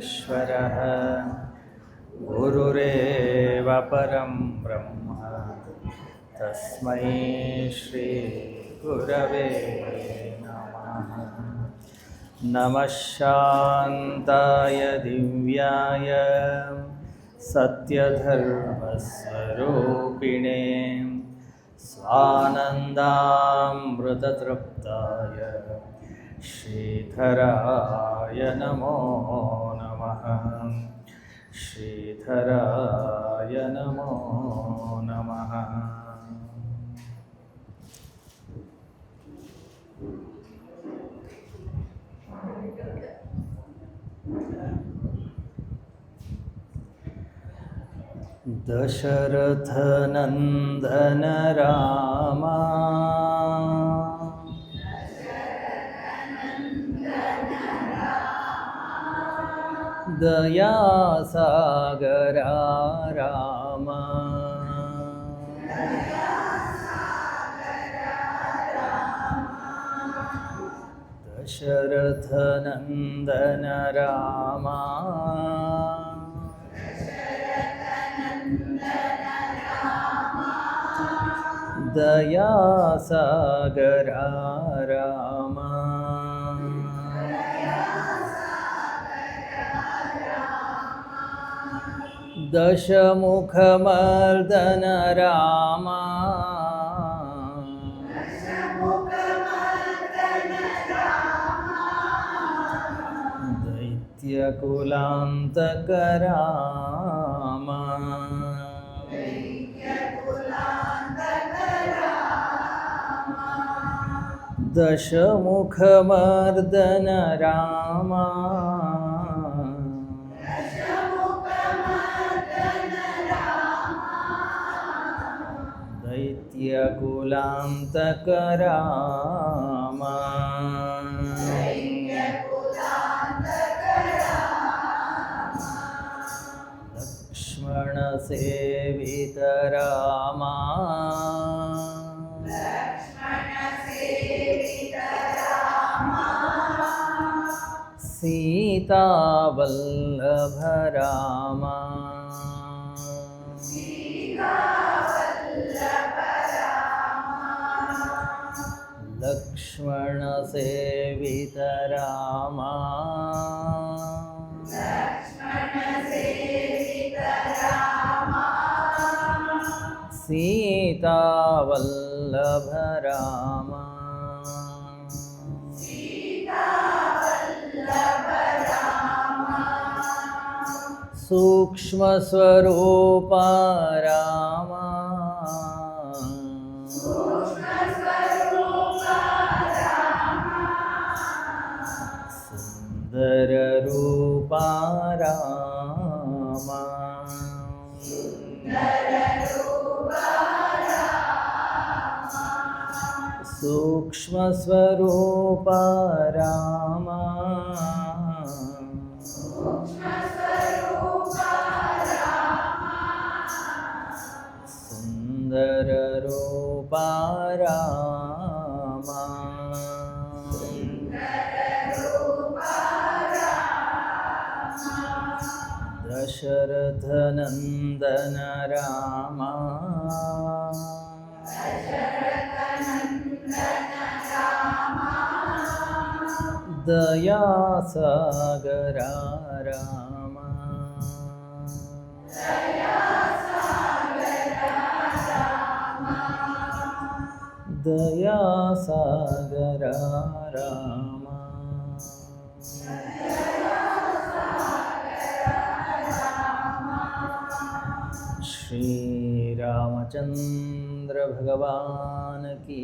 परमेश्वरः गुरुरेव परं ब्रह्म तस्मै श्री गुरवे नमः। नमः शान्ताय दिव्याय सत्यधर्मस्वरूपिणे स्वानन्दामृततृप्ताय श्रीधराय नमो नमः। श्रीधराय नमो नमः। दशरथ नंदन रामा दया सागरा रामा दशरथ नंदन रामा दया सागरा रामा दशमुखमर्दन रामा दैत्यकुलान्तक रामा दशमुखमर्दन रामा दैत्यकुलान्तक रामा लक्ष्मणसेवित रामा सीतावल्लभ रामा लक्ष्मणसेवित रामा सीतावल्लभ रामा सूक्ष्म स्वरूप रामा सुंदर रूप रामा सूक्ष्म स्वरूप रामा सुंदर रूप रामा दशरथ नंदन रामा दया सागरा रामा दया सागरा रामा श्री रामचंद्र भगवान की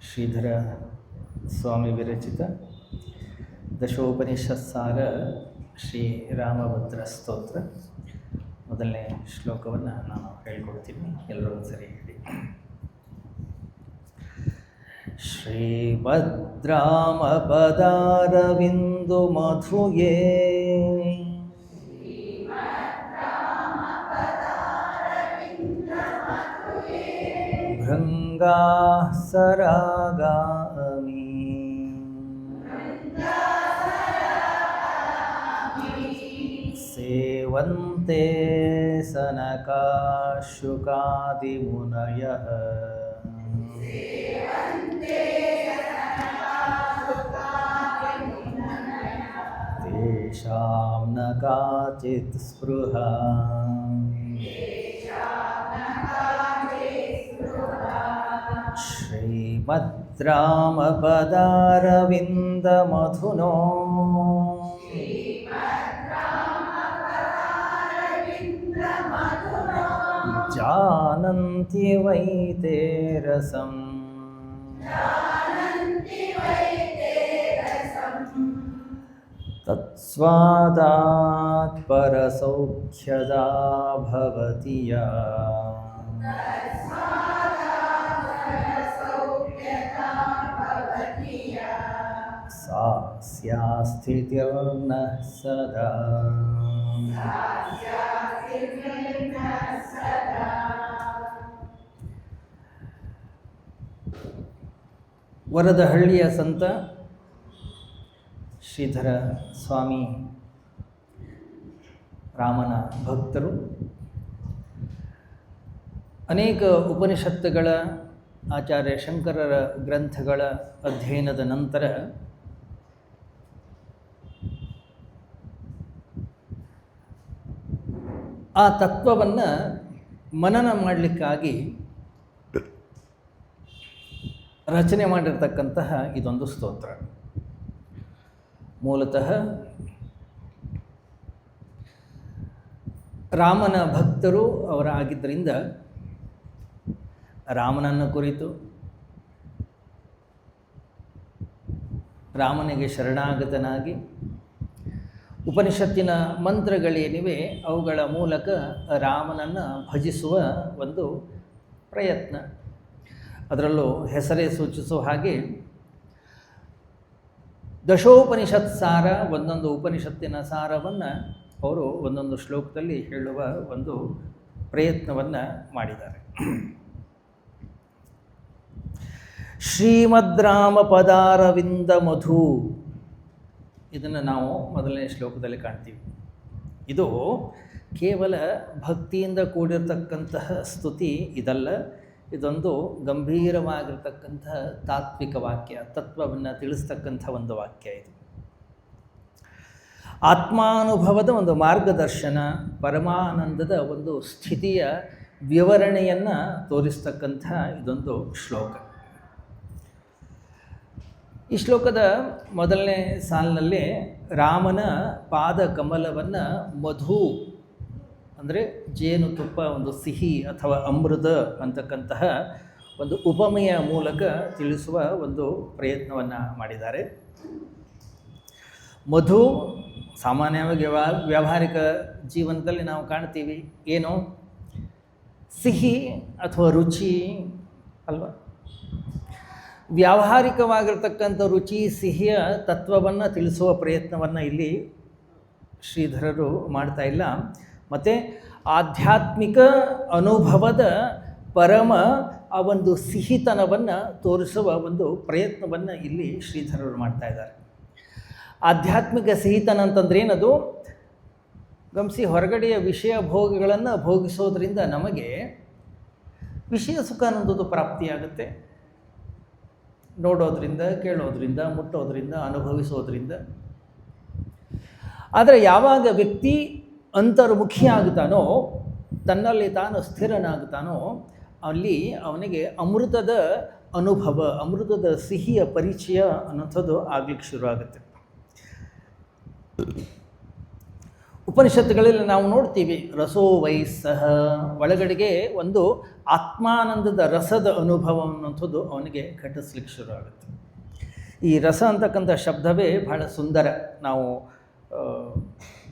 ಶ್ರೀಧರ ಸ್ವಾಮಿ ವಿರಚಿತ ದಶೋಪನಿಷತ್ಸಾರ ಶ್ರೀ ರಾಮಭದ್ರ ಸ್ತೋತ್ರ ಮೊದಲನೇ ಶ್ಲೋಕವನ್ನು ನಾನು ಹೇಳ್ಕೊಡ್ತೀನಿ, ಎಲ್ಲರೂ ಒಂದ್ಸರಿ ಹೇಳಿ. ಶ್ರೀಭದ್ರಾಮಪದಾರವಿಂದು ಮಧುಯೇ ಭೃಂಗ ಮಂಗಾಃ ಸರಾಗಾಮಿ ಸೇವಂತೆ ಸನಕಾಶುಕಾದಿಮುನಯಃ ತೇಷಾಂ ನ ಕಾಚಿತ್ ಸ್ಪೃಹಾ ಶ್ರೀಮದ್ ರಾಮಪದಾರವಿಂದ ಮಧುನೋ जानन्ति वै ते रसम् तत्स्वादात् परसौख्यदा भवति या सा स्यास्थितिर्नः सदा ವರದಹಳ್ಳಿಯ ಸಂತ ಶ್ರೀಧರ ಸ್ವಾಮಿ ರಾಮನ ಭಕ್ತರು ಅನೇಕ ಉಪನಿಷತ್ತುಗಳ ಆಚಾರ್ಯ ಶಂಕರರ ಗ್ರಂಥಗಳ ಅಧ್ಯಯನದ ನಂತರ ಆ ತತ್ವವನ್ನು ಮನನ ಮಾಡಲಿಕ್ಕಾಗಿ ರಚನೆ ಮಾಡಿರ್ತಕ್ಕಂತಹ ಇದೊಂದು ಸ್ತೋತ್ರ. ಮೂಲತಃ ರಾಮನ ಭಕ್ತರು ಅವರಾಗಿದ್ದರಿಂದ ರಾಮನನ್ನು ಕುರಿತು, ರಾಮನಿಗೆ ಶರಣಾಗತನಾಗಿ ಉಪನಿಷತ್ತಿನ ಮಂತ್ರಗಳೇನಿವೆ ಅವುಗಳ ಮೂಲಕ ರಾಮನನ್ನು ಭಜಿಸುವ ಒಂದು ಪ್ರಯತ್ನ. ಅದರಲ್ಲೂ ಹೆಸರೇ ಸೂಚಿಸುವ ಹಾಗೆ ದಶೋಪನಿಷತ್ ಸಾರ, ಒಂದೊಂದು ಉಪನಿಷತ್ತಿನ ಸಾರವನ್ನು ಅವರು ಒಂದೊಂದು ಶ್ಲೋಕದಲ್ಲಿ ಹೇಳುವ ಒಂದು ಪ್ರಯತ್ನವನ್ನು ಮಾಡಿದ್ದಾರೆ. ಶ್ರೀಮದ್ ರಾಮ ಪದಾರವಿಂದ ಮಧು, ಇದನ್ನು ನಾವು ಮೊದಲನೇ ಶ್ಲೋಕದಲ್ಲಿ ಕಾಣ್ತೀವಿ. ಇದು ಕೇವಲ ಭಕ್ತಿಯಿಂದ ಕೂಡಿರತಕ್ಕಂತಹ ಸ್ತುತಿ ಇದಲ್ಲ, ಇದೊಂದು ಗಂಭೀರವಾಗಿರ್ತಕ್ಕಂಥ ತಾತ್ವಿಕ ವಾಕ್ಯ, ತತ್ವವನ್ನು ತಿಳಿಸ್ತಕ್ಕಂಥ ಒಂದು ವಾಕ್ಯ. ಇದು ಆತ್ಮಾನುಭವದ ಒಂದು ಮಾರ್ಗದರ್ಶನ, ಪರಮಾನಂದದ ಒಂದು ಸ್ಥಿತಿಯ ವಿವರಣೆಯನ್ನು ತೋರಿಸ್ತಕ್ಕಂಥ ಇದೊಂದು ಶ್ಲೋಕ. ಈ ಶ್ಲೋಕದ ಮೊದಲನೇ ಸಾಲಿನಲ್ಲಿ ರಾಮನ ಪಾದ ಕಮಲವನ್ನು ಮಧು ಅಂದರೆ ಜೇನುತುಪ್ಪ, ಒಂದು ಸಿಹಿ ಅಥವಾ ಅಮೃತ ಅಂತಕ್ಕಂತಹ ಒಂದು ಉಪಮೆಯ ಮೂಲಕ ತಿಳಿಸುವ ಒಂದು ಪ್ರಯತ್ನವನ್ನು ಮಾಡಿದ್ದಾರೆ. ಮಧು ಸಾಮಾನ್ಯವಾಗಿ ವ್ಯಾವಹಾರಿಕ ಜೀವನದಲ್ಲಿ ನಾವು ಕಾಣ್ತೀವಿ, ಏನು ಸಿಹಿ ಅಥವಾ ರುಚಿ ಅಲ್ವಾ. ವ್ಯಾವಹಾರಿಕವಾಗಿರ್ತಕ್ಕಂಥ ರುಚಿ ಸಿಹಿಯ ತತ್ವವನ್ನು ತಿಳಿಸುವ ಪ್ರಯತ್ನವನ್ನು ಇಲ್ಲಿ ಶ್ರೀಧರರು ಮಾಡ್ತಾ ಇಲ್ಲ. ಮತ್ತು ಆಧ್ಯಾತ್ಮಿಕ ಅನುಭವದ ಪರಮ ಆ ಒಂದು ಸಿಹಿತನವನ್ನು ತೋರಿಸುವ ಒಂದು ಪ್ರಯತ್ನವನ್ನು ಇಲ್ಲಿ ಶ್ರೀಧರರು ಮಾಡ್ತಾ ಇದ್ದಾರೆ. ಆಧ್ಯಾತ್ಮಿಕ ಸಿಹಿತನ ಅಂತಂದ್ರೆ ಏನದು? ಗಮನಿಸಿ, ಹೊರಗಡೆಯ ವಿಷಯ ಭೋಗಗಳನ್ನು ಭೋಗಿಸೋದ್ರಿಂದ ನಮಗೆ ವಿಷಯ ಸುಖ ಅನ್ನೋದು ಪ್ರಾಪ್ತಿಯಾಗುತ್ತೆ. ನೋಡೋದ್ರಿಂದ, ಕೇಳೋದ್ರಿಂದ, ಮುಟ್ಟೋದ್ರಿಂದ, ಅನುಭವಿಸೋದ್ರಿಂದ. ಆದರೆ ಯಾವಾಗ ವ್ಯಕ್ತಿ ಅಂತರ್ಮುಖಿ ಆಗುತ್ತಾನೋ, ತನ್ನಲ್ಲಿ ತಾನು ಸ್ಥಿರನಾಗುತ್ತಾನೋ, ಅಲ್ಲಿ ಅವನಿಗೆ ಅಮೃತದ ಅನುಭವ, ಅಮೃತದ ಸಿಹಿಯ ಪರಿಚಯ ಅನ್ನೋಂಥದ್ದು ಆಗ್ಲಿಕ್ಕೆ ಶುರುವಾಗುತ್ತೆ. ಉಪನಿಷತ್ತುಗಳಲ್ಲಿ ನಾವು ನೋಡ್ತೀವಿ, ರಸೋ ವೈಸ್ಸಹ, ಒಳಗಡೆಗೆ ಒಂದು ಆತ್ಮಾನಂದದ ರಸದ ಅನುಭವ ಅನ್ನೋಂಥದ್ದು ಅವನಿಗೆ ಘಟಿಸ್ಲಿಕ್ಕೆ ಶುರುವಾಗುತ್ತೆ. ಈ ರಸ ಅಂತಕ್ಕಂಥ ಶಬ್ದವೇ ಬಹಳ ಸುಂದರ. ನಾವು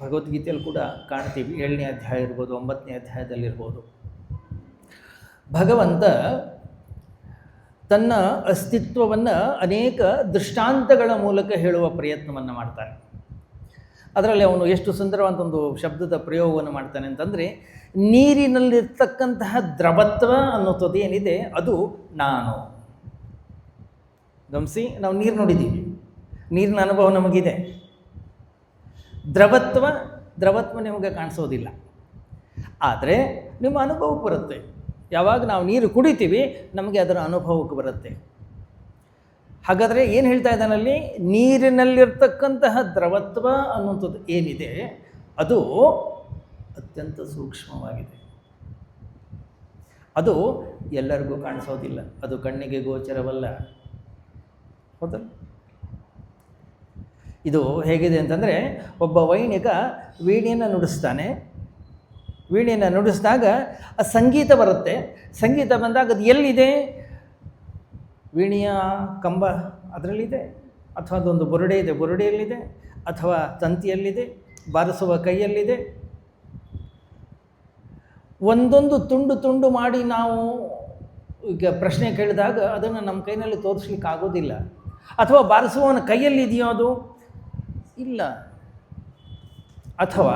ಭಗವದ್ಗೀತೆಯಲ್ಲಿ ಕೂಡ ಕಾಣ್ತೀವಿ. 7ನೇ ಅಧ್ಯಾಯ ಇರ್ಬೋದು, 9ನೇ ಅಧ್ಯಾಯದಲ್ಲಿರ್ಬೋದು. ಭಗವಂತ ತನ್ನ ಅಸ್ತಿತ್ವವನ್ನು ಅನೇಕ ದೃಷ್ಟಾಂತಗಳ ಮೂಲಕ ಹೇಳುವ ಪ್ರಯತ್ನವನ್ನು ಮಾಡ್ತಾರೆ. ಅದರಲ್ಲಿ ಅವನು ಎಷ್ಟು ಸುಂದರವಾದ ಒಂದು ಶಬ್ದದ ಪ್ರಯೋಗವನ್ನು ಮಾಡ್ತಾನೆ ಅಂತಂದರೆ, ನೀರಿನಲ್ಲಿರ್ತಕ್ಕಂತಹ ದ್ರವತ್ವ ಅನ್ನೋದು ಏನಿದೆ ಅದು ನಾನು. ಗಮನಿಸಿ, ನಾವು ನೀರು ನೋಡಿದ್ದೀವಿ, ನೀರಿನ ಅನುಭವ ನಮಗಿದೆ. ದ್ರವತ್ವ ನಿಮಗೆ ಕಾಣಿಸೋದಿಲ್ಲ, ಆದರೆ ನಿಮ್ಮ ಅನುಭವಕ್ಕೆ ಬರುತ್ತೆ. ಯಾವಾಗ ನಾವು ನೀರು ಕುಡಿತೀವಿ ನಮಗೆ ಅದರ ಅನುಭವಕ್ಕೆ ಬರುತ್ತೆ. ಹಾಗಾದರೆ ಏನು ಹೇಳ್ತಾ ಇದ್ದಾನಲ್ಲಿ, ನೀರಿನಲ್ಲಿರ್ತಕ್ಕಂತಹ ದ್ರವತ್ವ ಅನ್ನುವಂಥದ್ದು ಏನಿದೆ ಅದು ಅತ್ಯಂತ ಸೂಕ್ಷ್ಮವಾಗಿದೆ. ಅದು ಎಲ್ಲರಿಗೂ ಕಾಣಿಸೋದಿಲ್ಲ, ಅದು ಕಣ್ಣಿಗೆ ಗೋಚರವಲ್ಲ. ಹೌದಲ್ಲ? ಇದು ಹೇಗಿದೆ ಅಂತಂದರೆ, ಒಬ್ಬ ವೈಣಿಕ ವೀಣೆಯನ್ನು ನುಡಿಸ್ತಾನೆ. ವೀಣೆಯನ್ನು ನುಡಿಸಿದಾಗ ಆ ಸಂಗೀತ ಬರುತ್ತೆ. ಸಂಗೀತ ಬಂದಾಗ ಅದು ಎಲ್ಲಿದೆ? ವೀಣೆಯ ಕಂಬ ಅದರಲ್ಲಿದೆ, ಅಥವಾ ಅದೊಂದು ಬುರುಡೆ ಇದೆ, ಬುರುಡೆಯಲ್ಲಿದೆ, ಅಥವಾ ತಂತಿಯಲ್ಲಿದೆ, ಬಾರಿಸುವ ಕೈಯಲ್ಲಿದೆ. ಒಂದೊಂದು ತುಂಡು ತುಂಡು ಮಾಡಿ ನಾವು ಈಗ ಪ್ರಶ್ನೆ ಕೇಳಿದಾಗ ಅದನ್ನು ನಮ್ಮ ಕೈನಲ್ಲಿ ತೋರಿಸ್ಲಿಕ್ಕೆ ಆಗೋದಿಲ್ಲ. ಅಥವಾ ಬಾರಿಸುವವನ ಕೈಯಲ್ಲಿ ಇದೆಯೋ ಅದು? ಇಲ್ಲ. ಅಥವಾ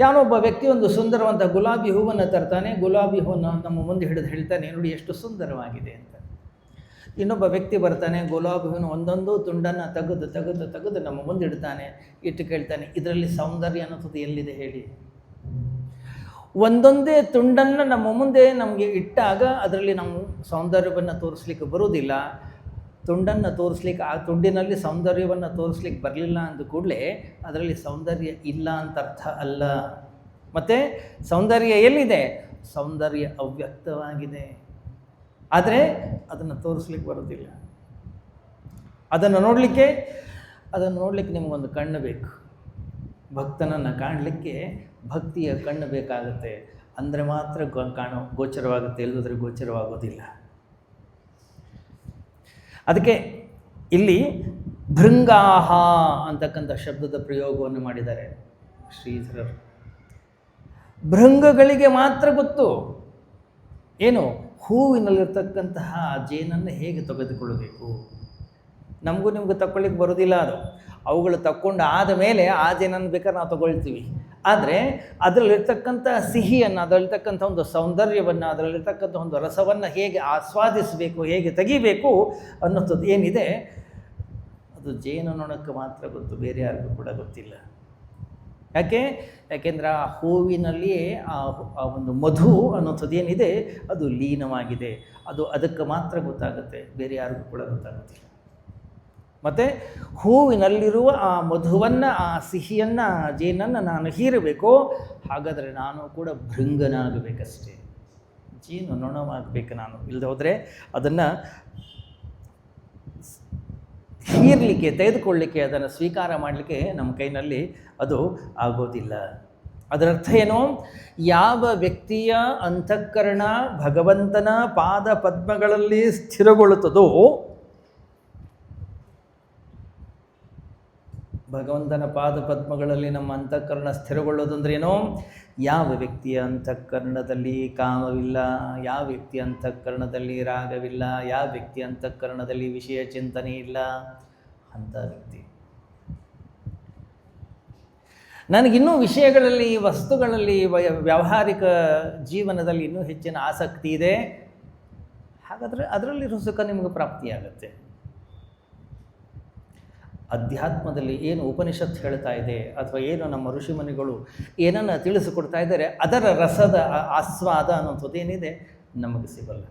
ಯಾವನೊಬ್ಬ ವ್ಯಕ್ತಿ ಒಂದು ಸುಂದರವಂತ ಗುಲಾಬಿ ಹೂವನ್ನು ತರ್ತಾನೆ, ಗುಲಾಬಿ ಹೂವನ್ನು ನಮ್ಮ ಮುಂದೆ ಹಿಡಿದು ಹೇಳ್ತಾನೆ, ನೋಡಿ ಎಷ್ಟು ಸುಂದರವಾಗಿದೆ ಅಂತ. ಇನ್ನೊಬ್ಬ ವ್ಯಕ್ತಿ ಬರ್ತಾನೆ, ಗುಲಾಬಿ ಹೂವಿನ ಒಂದೊಂದು ತುಂಡನ್ನು ತೆಗೆದು ನಮ್ಮ ಮುಂದೆ ಇಡ್ತಾನೆ, ಇಟ್ಟು ಕೇಳ್ತಾನೆ, ಇದರಲ್ಲಿ ಸೌಂದರ್ಯ ಅನ್ನೋದು ಎಲ್ಲಿದೆ ಹೇಳಿ? ಒಂದೊಂದೇ ತುಂಡನ್ನು ನಮ್ಮ ಮುಂದೆ ನಮಗೆ ಇಟ್ಟಾಗ ಅದರಲ್ಲಿ ನಾವು ಸೌಂದರ್ಯವನ್ನು ತೋರಿಸ್ಲಿಕ್ಕೆ ಬರೋದಿಲ್ಲ. ತುಂಡನ್ನು ತೋರಿಸ್ಲಿಕ್ಕೆ, ಆ ತುಂಡಿನಲ್ಲಿ ಸೌಂದರ್ಯವನ್ನು ತೋರಿಸ್ಲಿಕ್ಕೆ ಬರಲಿಲ್ಲ ಅಂದ ಕೂಡಲೇ ಅದರಲ್ಲಿ ಸೌಂದರ್ಯ ಇಲ್ಲ ಅಂತ ಅರ್ಥ ಅಲ್ಲ. ಮತ್ತು ಸೌಂದರ್ಯ ಎಲ್ಲಿದೆ? ಸೌಂದರ್ಯ ಅವ್ಯಕ್ತವಾಗಿದೆ, ಆದರೆ ಅದನ್ನು ತೋರಿಸ್ಲಿಕ್ಕೆ ಬರೋದಿಲ್ಲ. ಅದನ್ನು ನೋಡಲಿಕ್ಕೆ ನಿಮಗೊಂದು ಕಣ್ಣು ಬೇಕು. ಭಕ್ತನನ್ನು ಕಾಣಲಿಕ್ಕೆ ಭಕ್ತಿಯ ಕಣ್ಣು ಬೇಕಾಗುತ್ತೆ, ಅಂದರೆ ಮಾತ್ರ ಗೋಚರವಾಗುತ್ತೆ, ಇಲ್ಲದ್ರೆ ಗೋಚರವಾಗೋದಿಲ್ಲ. ಅದಕ್ಕೆ ಇಲ್ಲಿ ಭೃಂಗಾಹ ಅಂತಕ್ಕಂಥ ಶಬ್ದದ ಪ್ರಯೋಗವನ್ನು ಮಾಡಿದ್ದಾರೆ ಶ್ರೀಧರರು. ಭೃಂಗಗಳಿಗೆ ಮಾತ್ರ ಗೊತ್ತು ಏನು, ಹೂವಿನಲ್ಲಿರ್ತಕ್ಕಂತಹ ಜೇನನ್ನು ಹೇಗೆ ತೆಗೆದುಕೊಳ್ಳಬೇಕು. ನಮಗೂ ನಿಮಗೂ ತಗೊಳ್ಳಿಕ್ಕೆ ಬರೋದಿಲ್ಲ ಅದು. ಅವುಗಳು ತಕ್ಕೊಂಡು ಆದ ಮೇಲೆ ಆ ಜೇನನ್ನು ಬೇಕಾದ್ರೆ ನಾವು ತಗೊಳ್ತೀವಿ. ಆದರೆ ಅದರಲ್ಲಿರ್ತಕ್ಕಂಥ ಸಿಹಿಯನ್ನು, ಅದರಲ್ಲಿರ್ತಕ್ಕಂಥ ಒಂದು ಸೌಂದರ್ಯವನ್ನು, ಅದರಲ್ಲಿರ್ತಕ್ಕಂಥ ಒಂದು ರಸವನ್ನು ಹೇಗೆ ಆಸ್ವಾದಿಸಬೇಕು, ಹೇಗೆ ತೆಗಿಬೇಕು ಅನ್ನೋದು ಏನಿದೆ ಅದು ಜೇನುನೊಣಕ್ಕೆ ಮಾತ್ರ ಗೊತ್ತು, ಬೇರೆ ಯಾರಿಗೂ ಕೂಡ ಗೊತ್ತಿಲ್ಲ. ಯಾಕೆಂದರೆ ಆ ಹೂವಿನಲ್ಲಿಯೇ ಆ ಒಂದು ಮಧು ಅನ್ನೋಂಥದ್ದು ಏನಿದೆ ಅದು ಲೀನವಾಗಿದೆ. ಅದು ಅದಕ್ಕೆ ಮಾತ್ರ ಗೊತ್ತಾಗುತ್ತೆ, ಬೇರೆ ಯಾರಿಗೂ ಕೂಡ ಗೊತ್ತಾಗುತ್ತಿಲ್ಲ. ಮತ್ತು ಹೂವಿನಲ್ಲಿರುವ ಆ ಮಧುವನ್ನು, ಆ ಸಿಹಿಯನ್ನು, ಆ ಜೇನನ್ನು ನಾನು ಹೀರಬೇಕು. ಹಾಗಾದರೆ ನಾನು ಕೂಡ ಭೃಂಗನಾಗಬೇಕಷ್ಟೇ, ಜೇನು ನೊಣವಾಗಬೇಕು ನಾನು. ಇಲ್ಲದೆ ಹೋದರೆ ಅದನ್ನು ಹೀರಲಿಕ್ಕೆ, ತೆಗೆದುಕೊಳ್ಳಲಿಕ್ಕೆ, ಅದನ್ನು ಸ್ವೀಕಾರ ಮಾಡಲಿಕ್ಕೆ ನಮ್ಮ ಕೈನಲ್ಲಿ ಅದು ಆಗೋದಿಲ್ಲ. ಅದರರ್ಥ ಏನು? ಯಾವ ವ್ಯಕ್ತಿಯ ಅಂತಃಕರಣ ಭಗವಂತನ ಪಾದ ಪದ್ಮಗಳಲ್ಲಿ ಸ್ಥಿರಗೊಳ್ಳುತ್ತದೋ, ಭಗವಂತನ ಪಾದ ಪದ್ಮಗಳಲ್ಲಿ ನಮ್ಮ ಅಂತಃಕರಣ ಸ್ಥಿರಗೊಳ್ಳೋದು ಅಂದ್ರೆ ಏನೋ, ಯಾವ ವ್ಯಕ್ತಿಯ ಅಂತಃಕರಣದಲ್ಲಿ ಕಾಮವಿಲ್ಲ, ಯಾವ ವ್ಯಕ್ತಿಯ ಅಂತಃಕರಣದಲ್ಲಿ ರಾಗವಿಲ್ಲ, ಯಾವ ವ್ಯಕ್ತಿಯ ಅಂತಃಕರಣದಲ್ಲಿ ವಿಷಯ ಚಿಂತನೆ ಇಲ್ಲ, ಅಂಥ ವ್ಯಕ್ತಿ. ನನಗಿನ್ನೂ ವಿಷಯಗಳಲ್ಲಿ, ವಸ್ತುಗಳಲ್ಲಿ, ವ್ಯಾವಹಾರಿಕ ಜೀವನದಲ್ಲಿ ಇನ್ನೂ ಹೆಚ್ಚಿನ ಆಸಕ್ತಿ ಇದೆ, ಹಾಗಾದರೆ ಅದರಲ್ಲಿರೋ ಸುಖ ನಿಮಗೆ ಪ್ರಾಪ್ತಿಯಾಗತ್ತೆ. ಅಧ್ಯಾತ್ಮದಲ್ಲಿ ಏನು ಉಪನಿಷತ್ತು ಹೇಳ್ತಾ ಇದೆ, ಅಥವಾ ಏನು ನಮ್ಮ ಋಷಿಮುನಿಗಳು ಏನನ್ನು ತಿಳಿಸಿಕೊಡ್ತಾ ಇದ್ದಾರೆ, ಅದರ ರಸದ ಆಸ್ವಾದ ಅನ್ನೋಂಥದ್ದು ಏನಿದೆ ನಮಗೆ ಸಿಗಲ್ಲ.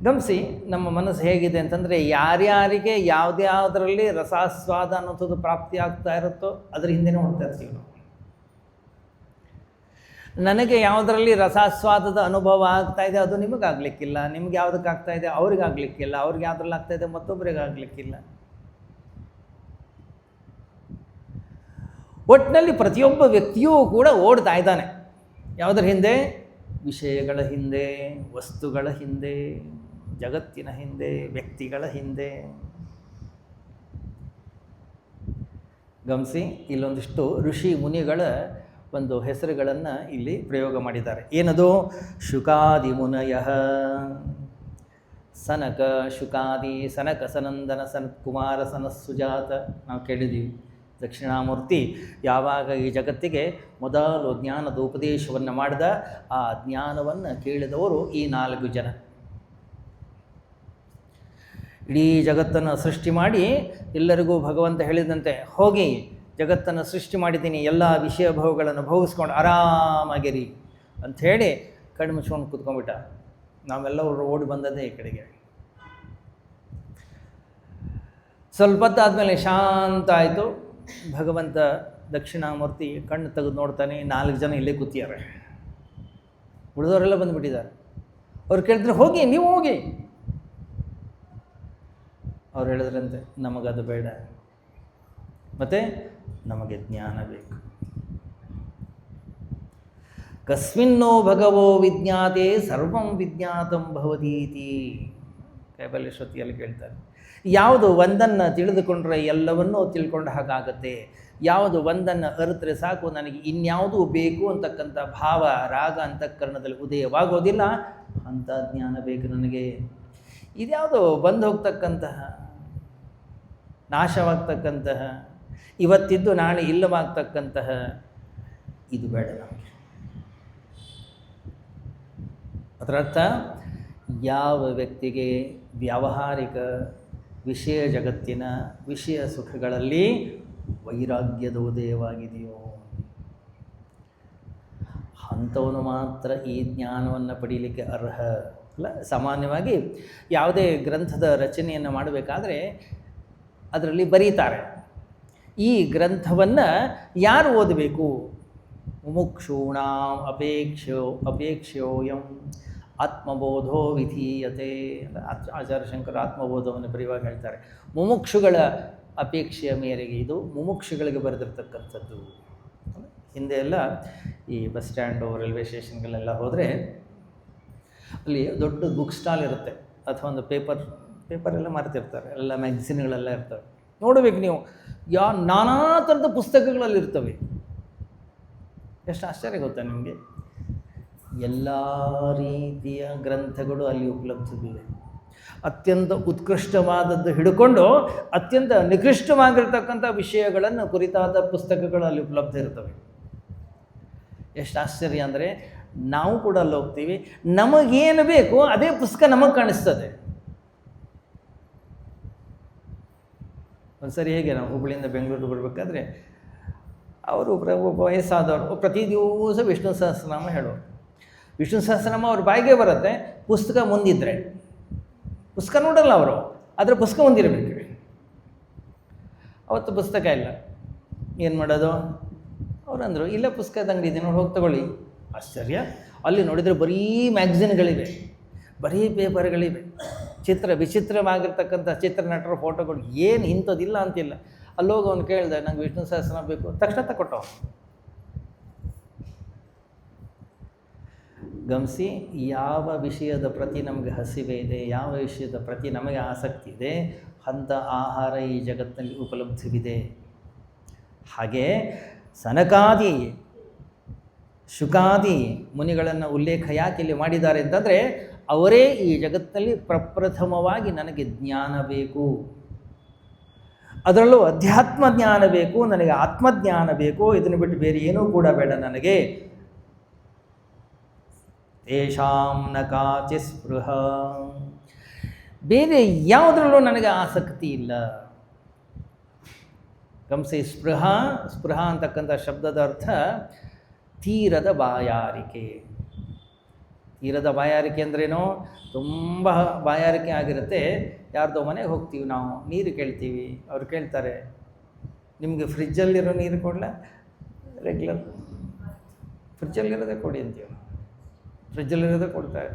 ಗಮನಿಸಿ, ನಮ್ಮ ಮನಸ್ಸು ಹೇಗಿದೆ ಅಂತಂದರೆ, ಯಾರ್ಯಾರಿಗೆ ಯಾವುದ್ಯಾವುದರಲ್ಲಿ ರಸಾಸ್ವಾದ ಅನ್ನೋಂಥದ್ದು ಪ್ರಾಪ್ತಿ ಆಗ್ತಾ ಇರುತ್ತೋ ಅದ್ರ ಹಿಂದೆ ನೋಡ್ತಾ ಇರ್ತೀವಿ ನಾವು. ನನಗೆ ಯಾವುದರಲ್ಲಿ ರಸಾಸ್ವಾದದ ಅನುಭವ ಆಗ್ತಾ ಇದೆ ಅದು ನಿಮಗಾಗಲಿಕ್ಕಿಲ್ಲ, ನಿಮ್ಗೆ ಯಾವುದಕ್ಕಾಗ್ತಾ ಇದೆ ಅವ್ರಿಗಾಗಲಿಕ್ಕಿಲ್ಲ, ಅವ್ರಿಗೆ ಯಾವುದ್ರಲ್ಲಿ ಆಗ್ತಾ ಇದೆ ಮತ್ತೊಬ್ಬರಿಗೆ ಆಗಲಿಕ್ಕಿಲ್ಲ. ಒಟ್ಟಿನಲ್ಲಿ ಪ್ರತಿಯೊಬ್ಬ ವ್ಯಕ್ತಿಯೂ ಕೂಡ ಓಡ್ತಾ ಇದ್ದಾನೆ ಯಾವುದರ ಹಿಂದೆ? ವಿಷಯಗಳ ಹಿಂದೆ, ವಸ್ತುಗಳ ಹಿಂದೆ, ಜಗತ್ತಿನ ಹಿಂದೆ, ವ್ಯಕ್ತಿಗಳ ಹಿಂದೆ. ಗಮನಿಸಿ, ಇಲ್ಲೊಂದಿಷ್ಟು ಋಷಿ ಮುನಿಗಳ ಒಂದು ಹೆಸರುಗಳನ್ನು ಇಲ್ಲಿ ಪ್ರಯೋಗ ಮಾಡಿದ್ದಾರೆ. ಏನದು? ಶುಕಾದಿ ಮುನಯ, ಸನಕ ಶುಕಾದಿ, ಸನಕ ಸನಂದನ ಸನತ್ಕುಮಾರ ಸನಸ್ಸುಜಾತ ನಾವು ಕೇಳಿದ್ದೀವಿ. ದಕ್ಷಿಣಾಮೂರ್ತಿ ಯಾವಾಗ ಈ ಜಗತ್ತಿಗೆ ಮೊದಲು ಜ್ಞಾನದ ಉಪದೇಶವನ್ನು ಮಾಡಿದ, ಆ ಜ್ಞಾನವನ್ನು ಕೇಳಿದವರು ಈ 4 ಜನ. ಇಡೀ ಜಗತ್ತನ್ನು ಸೃಷ್ಟಿ ಮಾಡಿ ಎಲ್ಲರಿಗೂ ಭಗವಂತ ಹೇಳಿದಂತೆ, ಹೋಗಿ ಜಗತ್ತನ್ನು ಸೃಷ್ಟಿ ಮಾಡಿದ್ದೀನಿ, ಎಲ್ಲ ವಿಷಯ ಭೋಗಗಳನ್ನು ಭೋಗಿಸ್ಕೊಂಡು ಆರಾಮಾಗಿರಿ ಅಂಥೇಳಿ ಕಣ್ಣು ಮುಚ್ಕೊಂಡು ಕೂತ್ಕೊಂಡ್ಬಿಟ್ಟ. ನಾವೆಲ್ಲರೂ ಓಡಿ ಬಂದದ್ದೇ ಈ ಕಡೆಗೆ. ಸ್ವಲ್ಪ ಹೊತ್ತಾದಮೇಲೆ ಶಾಂತ ಆಯಿತು. ಭಗವಂತ ದಕ್ಷಿಣಾಮೂರ್ತಿ ಕಣ್ಣು ತೆಗೆದು ನೋಡ್ತಾನೆ, 4 ಜನ ಇಲ್ಲೇ ಕೂತಿದ್ದಾರೆ. ಉಳಿದವರೆಲ್ಲ ಬಂದುಬಿಟ್ಟಿದ್ದಾರೆ. ಅವ್ರು ಕೇಳಿದ್ರೆ, ಹೋಗಿ ನೀವು ಹೋಗಿ. ಅವ್ರು ಹೇಳಿದ್ರಂತೆ, ನಮಗದು ಬೇಡ, ಮತ್ತು ನಮಗೆ ಜ್ಞಾನ ಬೇಕು. ಕಸ್ಮಿನ್ನೋ ಭಗವೋ ವಿಜ್ಞಾತೆ ಸರ್ವಂ ವಿಜ್ಞಾತಂ ಭವತೀತಿ ಕೈಬಲ್ಯಶ್ರುತಿಯಲ್ಲಿ ಕೇಳ್ತಾರೆ. ಯಾವುದು ಒಂದನ್ನು ತಿಳಿದುಕೊಂಡ್ರೆ ಎಲ್ಲವನ್ನೂ ತಿಳ್ಕೊಂಡ ಹಾಗಾಗತ್ತೆ. ಯಾವುದು ಒಂದನ್ನು ಅರಿತರೆ ಸಾಕು, ನನಗೆ ಇನ್ಯಾವುದೂ ಬೇಕು ಅಂತಕ್ಕಂಥ ಭಾವ ರಾಗ ಅಂತಃಕರಣದಲ್ಲಿ ಉದಯವಾಗೋದಿಲ್ಲ, ಅಂಥ ಜ್ಞಾನ ಬೇಕು ನನಗೆ. ಇದ್ಯಾವುದು ಬಂದು ಹೋಗ್ತಕ್ಕಂತಹ, ನಾಶವಾಗ್ತಕ್ಕಂತಹ, ಇವತ್ತಿದ್ದು ನಾಳೆ ಇಲ್ಲವಾಗ್ತಕ್ಕಂತಹ ಇದು ಬೇಡ ನಮಗೆ. ಅದರರ್ಥ ಯಾವ ವ್ಯಕ್ತಿಗೆ ವ್ಯಾವಹಾರಿಕ ವಿಷಯ ಜಗತ್ತಿನ ವಿಷಯ ಸುಖಗಳಲ್ಲಿ ವೈರಾಗ್ಯದ ಉದಯವಾಗಿದೆಯೋ ಅಂಥವನು ಮಾತ್ರ ಈ ಜ್ಞಾನವನ್ನು ಪಡೀಲಿಕ್ಕೆ ಅರ್ಹ ಅಲ್ಲ. ಸಾಮಾನ್ಯವಾಗಿ ಯಾವುದೇ ಗ್ರಂಥದ ರಚನೆಯನ್ನು ಮಾಡಬೇಕಾದ್ರೆ ಅದರಲ್ಲಿ ಬರೀತಾರೆ, ಈ ಗ್ರಂಥವನ್ನು ಯಾರು ಓದಬೇಕು? ಮುಮುಕ್ಷೂಣಾಂ ಅಪೇಕ್ಷೋಯಂ ಆತ್ಮಬೋಧೋ ವಿಧೀಯತೆ. ಆಚಾರ್ಯ ಶಂಕರ ಆತ್ಮಬೋಧವನ್ನು ಬರೆಯುವಾಗ ಹೇಳ್ತಾರೆ, ಮುಮುಕ್ಷುಗಳ ಅಪೇಕ್ಷೆಯ ಮೇರೆಗೆ ಇದು ಮುಮುಕ್ಷುಗಳಿಗೆ ಬರೆದಿರ್ತಕ್ಕಂಥದ್ದು. ಹಿಂದೆ ಎಲ್ಲ ಈ ಬಸ್ ಸ್ಟ್ಯಾಂಡು, ರೈಲ್ವೆ ಸ್ಟೇಷನ್ಗಳೆಲ್ಲ ಹೋದರೆ ಅಲ್ಲಿ ದೊಡ್ಡ ಬುಕ್ ಸ್ಟಾಲ್ ಇರುತ್ತೆ, ಅಥವಾ ಒಂದು ಪೇಪರೆಲ್ಲ ಮಾರ್ತಿರ್ತಾರೆ, ಎಲ್ಲ ಮ್ಯಾಗ್ಝಿನ್ಗಳೆಲ್ಲ ಇರ್ತವೆ. ನೋಡಬೇಕು ನೀವು, ನಾನಾ ಥರದ ಪುಸ್ತಕಗಳಲ್ಲಿರ್ತವೆ. ಎಷ್ಟು ಆಶ್ಚರ್ಯ ಗೊತ್ತಾ ನಿಮಗೆ? ಎಲ್ಲ ರೀತಿಯ ಗ್ರಂಥಗಳು ಅಲ್ಲಿ ಉಪಲಬ್ಧವಿವೆ. ಅತ್ಯಂತ ಉತ್ಕೃಷ್ಟವಾದದ್ದು ಹಿಡ್ಕೊಂಡು ಅತ್ಯಂತ ನಿಕೃಷ್ಟವಾಗಿರ್ತಕ್ಕಂಥ ವಿಷಯಗಳನ್ನು ಕುರಿತಾದ ಪುಸ್ತಕಗಳು ಅಲ್ಲಿ ಉಪಲಬ್ಧ ಇರ್ತವೆ. ಎಷ್ಟು ಆಶ್ಚರ್ಯ ಅಂದರೆ, ನಾವು ಕೂಡ ಅಲ್ಲಿ ಹೋಗ್ತೀವಿ, ನಮಗೇನು ಬೇಕು ಅದೇ ಪುಸ್ತಕ ನಮಗೆ ಕಾಣಿಸ್ತದೆ. ಒಂದು ಸರಿ ಹೇಗೆ ನಾವು ಹುಬ್ಬಳ್ಳಿಯಿಂದ ಬೆಂಗಳೂರಿಗೆ ಬರಬೇಕಾದ್ರೆ ಅವರು ಒಬ್ಬ ವಯಸ್ಸಾದವರು ಪ್ರತಿ ದಿವಸ ವಿಷ್ಣು ಸಹಸ್ರನಾಮ ಹೇಳೋರು. ವಿಷ್ಣು ಸಹಸ್ರನಾಮ ಅವ್ರ ಬಾಯಿಗೆ ಬರುತ್ತೆ, ಪುಸ್ತಕ ಮುಂದಿದ್ದರೆ. ಪುಸ್ತಕ ನೋಡಲ್ಲ ಅವರು, ಆದರೆ ಪುಸ್ತಕ ಮುಂದಿರಬೇಕು. ಅವತ್ತು ಪುಸ್ತಕ ಇಲ್ಲ, ಏನು ಮಾಡೋದು? ಅವರಂದರು, ಇಲ್ಲ ಪುಸ್ತಕದ ಅಂಗಡಿ ಇದೆ ನೋಡಿ, ಹೋಗಿ ತಗೊಳ್ಳಿ. ಆಶ್ಚರ್ಯ, ಅಲ್ಲಿ ನೋಡಿದರೆ ಬರೀ ಮ್ಯಾಗ್ಝಿನ್ಗಳಿವೆ, ಬರೀ ಪೇಪರ್ಗಳಿವೆ, ವಿಚಿತ್ರವಾಗಿರ್ತಕ್ಕಂಥ ಚಿತ್ರನಟರ ಫೋಟೋಗಳು, ಏನು ಇಂಥದ್ದಿಲ್ಲ ಅಂತಿಲ್ಲ. ಅಲ್ಲೋಗಿ ಅವ್ನು ಕೇಳಿದೆ, ನಂಗೆ ವಿಷ್ಣು ಸಹಸ್ರನಾಮ ಬೇಕು, ತಕ್ಷಣ ತಗೊಟ್ಟವ. ಗಮನಿಸಿ, ಯಾವ ವಿಷಯದ ಪ್ರತಿ ನಮಗೆ ಹಸಿವೆ ಇದೆ, ಯಾವ ವಿಷಯದ ಪ್ರತಿ ನಮಗೆ ಆಸಕ್ತಿ ಇದೆ, ಅಂಥ ಆಹಾರ ಈ ಜಗತ್ತಿನಲ್ಲಿ ಉಪಲಬ್ಧವಿದೆ. ಹಾಗೆ ಸನಕಾದಿ ಶುಕಾದಿ ಮುನಿಗಳನ್ನು ಉಲ್ಲೇಖ ಯಾಕೆ ಇಲ್ಲಿ ಮಾಡಿದ್ದಾರೆ ಅಂತಂದರೆ, ಅವರೇ ಈ ಜಗತ್ತಿನಲ್ಲಿ ಪ್ರಪ್ರಥಮವಾಗಿ ನನಗೆ ಜ್ಞಾನ ಬೇಕು, ಅದರಲ್ಲೂ ಅಧ್ಯಾತ್ಮ ಜ್ಞಾನ ಬೇಕು, ನನಗೆ ಆತ್ಮಜ್ಞಾನ ಬೇಕು, ಇದನ್ನು ಬಿಟ್ಟು ಬೇರೆ ಏನೂ ಕೂಡ ಬೇಡ ನನಗೆ. ತೇಷಾಂ ನ ಕಾಚಿ ಸ್ಪೃಹ, ಬೇರೆ ಯಾವುದರಲ್ಲೂ ನನಗೆ ಆಸಕ್ತಿ ಇಲ್ಲ. ಗಮನಿಸಿ, ಸ್ಪೃಹ ಅಂತಕ್ಕಂಥ ಶಬ್ದದ ಅರ್ಥ ತೀರದ ಬಾಯಾರಿಕೆ. ತೀರದ ಬಾಯಾರಿಕೆ ಅಂದ್ರೇನೋ, ತುಂಬ ಬಾಯಾರಿಕೆ ಆಗಿರುತ್ತೆ. ಯಾರ್ದೋ ಮನೆಗೆ ಹೋಗ್ತೀವಿ ನಾವು, ನೀರು ಕೇಳ್ತೀವಿ, ಅವ್ರು ಕೇಳ್ತಾರೆ, ನಿಮಗೆ ಫ್ರಿಜ್ಜಲ್ಲಿರೋ ನೀರು ಕೊಡಲ? ರೆಗ್ಯುಲರ್ ಫ್ರಿಜ್ಜಲ್ಲಿರೋದೇ ಕೊಡಿ ಅಂತೀವಿ. ಫ್ರಿಜ್ಜಲ್ಲಿರೋದೇ ಕೊಡ್ತಾರೆ.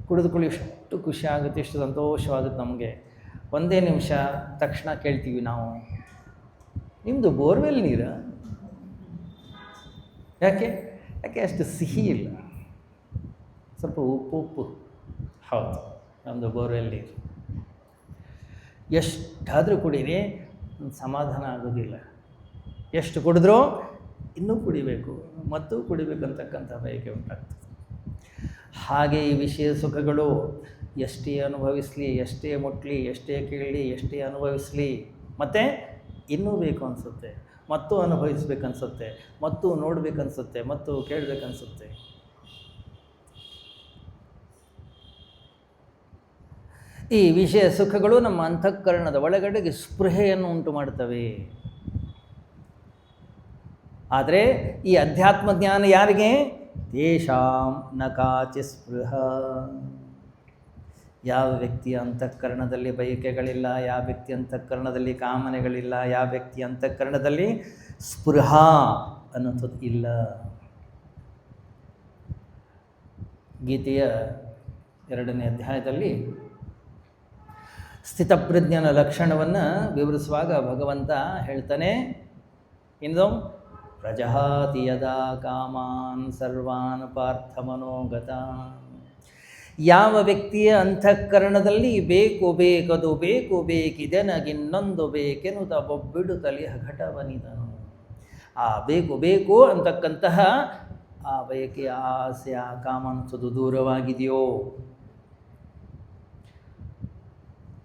ಕುಡಿದುಕೊಳ್ಳಿ, ಎಷ್ಟು ಖುಷಿ ಆಗುತ್ತೆ, ಎಷ್ಟು ಸಂತೋಷವಾಗುತ್ತೆ ನಮಗೆ. ಒಂದೇ ನಿಮಿಷ ತಕ್ಷಣ ಕೇಳ್ತೀವಿ ನಾವು, ನಿಮ್ಮದು ಬೋರ್ವೆಲ್ ನೀರು? ಯಾಕೆ ಅಷ್ಟು ಸಿಹಿ ಇಲ್ಲ, ಸ್ವಲ್ಪ ಉಪ್ಪು. ಹೌದು, ನಮ್ಮದು ಬೋರ್ವೆಲ್ ನೀರು. ಎಷ್ಟಾದರೂ ಕುಡೀರಿ, ಸಮಾಧಾನ ಆಗೋದಿಲ್ಲ. ಎಷ್ಟು ಕುಡಿದ್ರೂ ಇನ್ನೂ ಕುಡಿಬೇಕು, ಮತ್ತು ಕುಡಿಬೇಕಂತಕ್ಕಂಥ ಬಯಕೆ ಉಂಟಾಗ್ತದೆ. ಹಾಗೆ ಈ ವಿಷಯ ಸುಖಗಳು ಎಷ್ಟೇ ಅನುಭವಿಸಲಿ, ಎಷ್ಟೇ ಮುಟ್ಲಿ, ಎಷ್ಟೇ ಕೇಳಲಿ, ಎಷ್ಟೇ ಅನುಭವಿಸಲಿ, ಮತ್ತು ಇನ್ನೂ ಬೇಕು ಅನಿಸುತ್ತೆ, ಮತ್ತು ಅನುಭವಿಸ್ಬೇಕನ್ಸುತ್ತೆ, ಮತ್ತು ನೋಡಬೇಕನ್ಸುತ್ತೆ, ಮತ್ತು ಕೇಳಬೇಕನ್ಸುತ್ತೆ. ಈ ವಿಷಯ ಸುಖಗಳು ನಮ್ಮ ಅಂತಃಕರಣದ ಒಳಗಡೆಗೆ ಸ್ಪೃಹೆಯನ್ನು ಉಂಟು ಮಾಡ್ತವೆ. ಆದರೆ ಈ ಅಧ್ಯಾತ್ಮ ಜ್ಞಾನ ಯಾರಿಗೆ? ತೇಷಾಂ ನ ಕಾಚಿ ಸ್ಪೃಹ. ಯಾವ ವ್ಯಕ್ತಿಯ ಅಂತಃಕರಣದಲ್ಲಿ ಬಯಕೆಗಳಿಲ್ಲ, ಯಾವ ವ್ಯಕ್ತಿ ಅಂತಃಕರಣದಲ್ಲಿ ಕಾಮನೆಗಳಿಲ್ಲ, ಯಾವ ವ್ಯಕ್ತಿ ಅಂತಃಕರಣದಲ್ಲಿ ಸ್ಪೃಹ ಅನ್ನೋಂಥದ್ದು ಇಲ್ಲ. ಗೀತೆಯ 2ನೇ ಅಧ್ಯಾಯದಲ್ಲಿ ಸ್ಥಿತಪ್ರಜ್ಞನ ಲಕ್ಷಣವನ್ನು ವಿವರಿಸುವಾಗ ಭಗವಂತ ಹೇಳ್ತಾನೆ, ಇನ್ನು ಪ್ರಜಹಾತಿ ಯದಾ ಕಾಮಾನ್ ಸರ್ವಾನ್ ಪಾರ್ಥ ಮನೋಗತಾನ್. ಯಾವ ವ್ಯಕ್ತಿಯ ಅಂತಃಕರಣದಲ್ಲಿ ಬೇಕು ಬೇಕದು ಬೇಕು ಬೇಕಿದೆನಗಿನ್ನೊಂದು ಬೇಕೆನುತ ಬೊಬ್ಬಿಡುತ್ತಲಿ ಘಟವನಿದನು. ಆ ಬೇಕು ಬೇಕು ಅಂತಕ್ಕಂತಹ ಆ ಬಯಕೆಯ ಆಸೆ ಆ ಕಾಮ ಅನಿಸೋದು ದೂರವಾಗಿದೆಯೋ,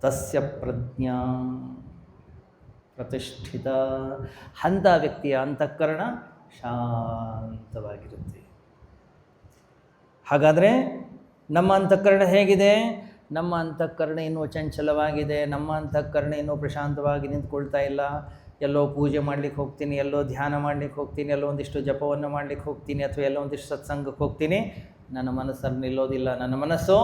ತಸ್ಯ ಪ್ರಜ್ಞಾ ಪ್ರತಿಷ್ಠಿತ. ಅಂಥ ವ್ಯಕ್ತಿಯ ಅಂತಃಕರಣ ಶಾಂತವಾಗಿರುತ್ತೆ. ಹಾಗಾದರೆ ನಮ್ಮ ಅಂತಃಕರಣ ಹೇಗಿದೆ? ನಮ್ಮ ಅಂತಃಕರಣ ಇನ್ನೂ ಚಂಚಲವಾಗಿದೆ. ನಮ್ಮ ಅಂತಃಕರಣ ಇನ್ನೂ ಪ್ರಶಾಂತವಾಗಿ ನಿಂತ್ಕೊಳ್ತಾ ಇಲ್ಲ. ಎಲ್ಲೋ ಪೂಜೆ ಮಾಡಲಿಕ್ಕೆ ಹೋಗ್ತೀನಿ, ಎಲ್ಲೋ ಧ್ಯಾನ ಮಾಡಲಿಕ್ಕೆ ಹೋಗ್ತೀನಿ, ಎಲ್ಲೋ ಒಂದಿಷ್ಟು ಜಪವನ್ನು ಮಾಡಲಿಕ್ಕೆ ಹೋಗ್ತೀನಿ, ಅಥವಾ ಎಲ್ಲೋ ಒಂದಿಷ್ಟು ಸತ್ಸಂಗಕ್ಕೆ ಹೋಗ್ತೀನಿ. ನನ್ನ ಮನಸ್ಸನ್ನು ನಿಲ್ಲೋದಿಲ್ಲ. ನನ್ನ ಮನಸ್ಸು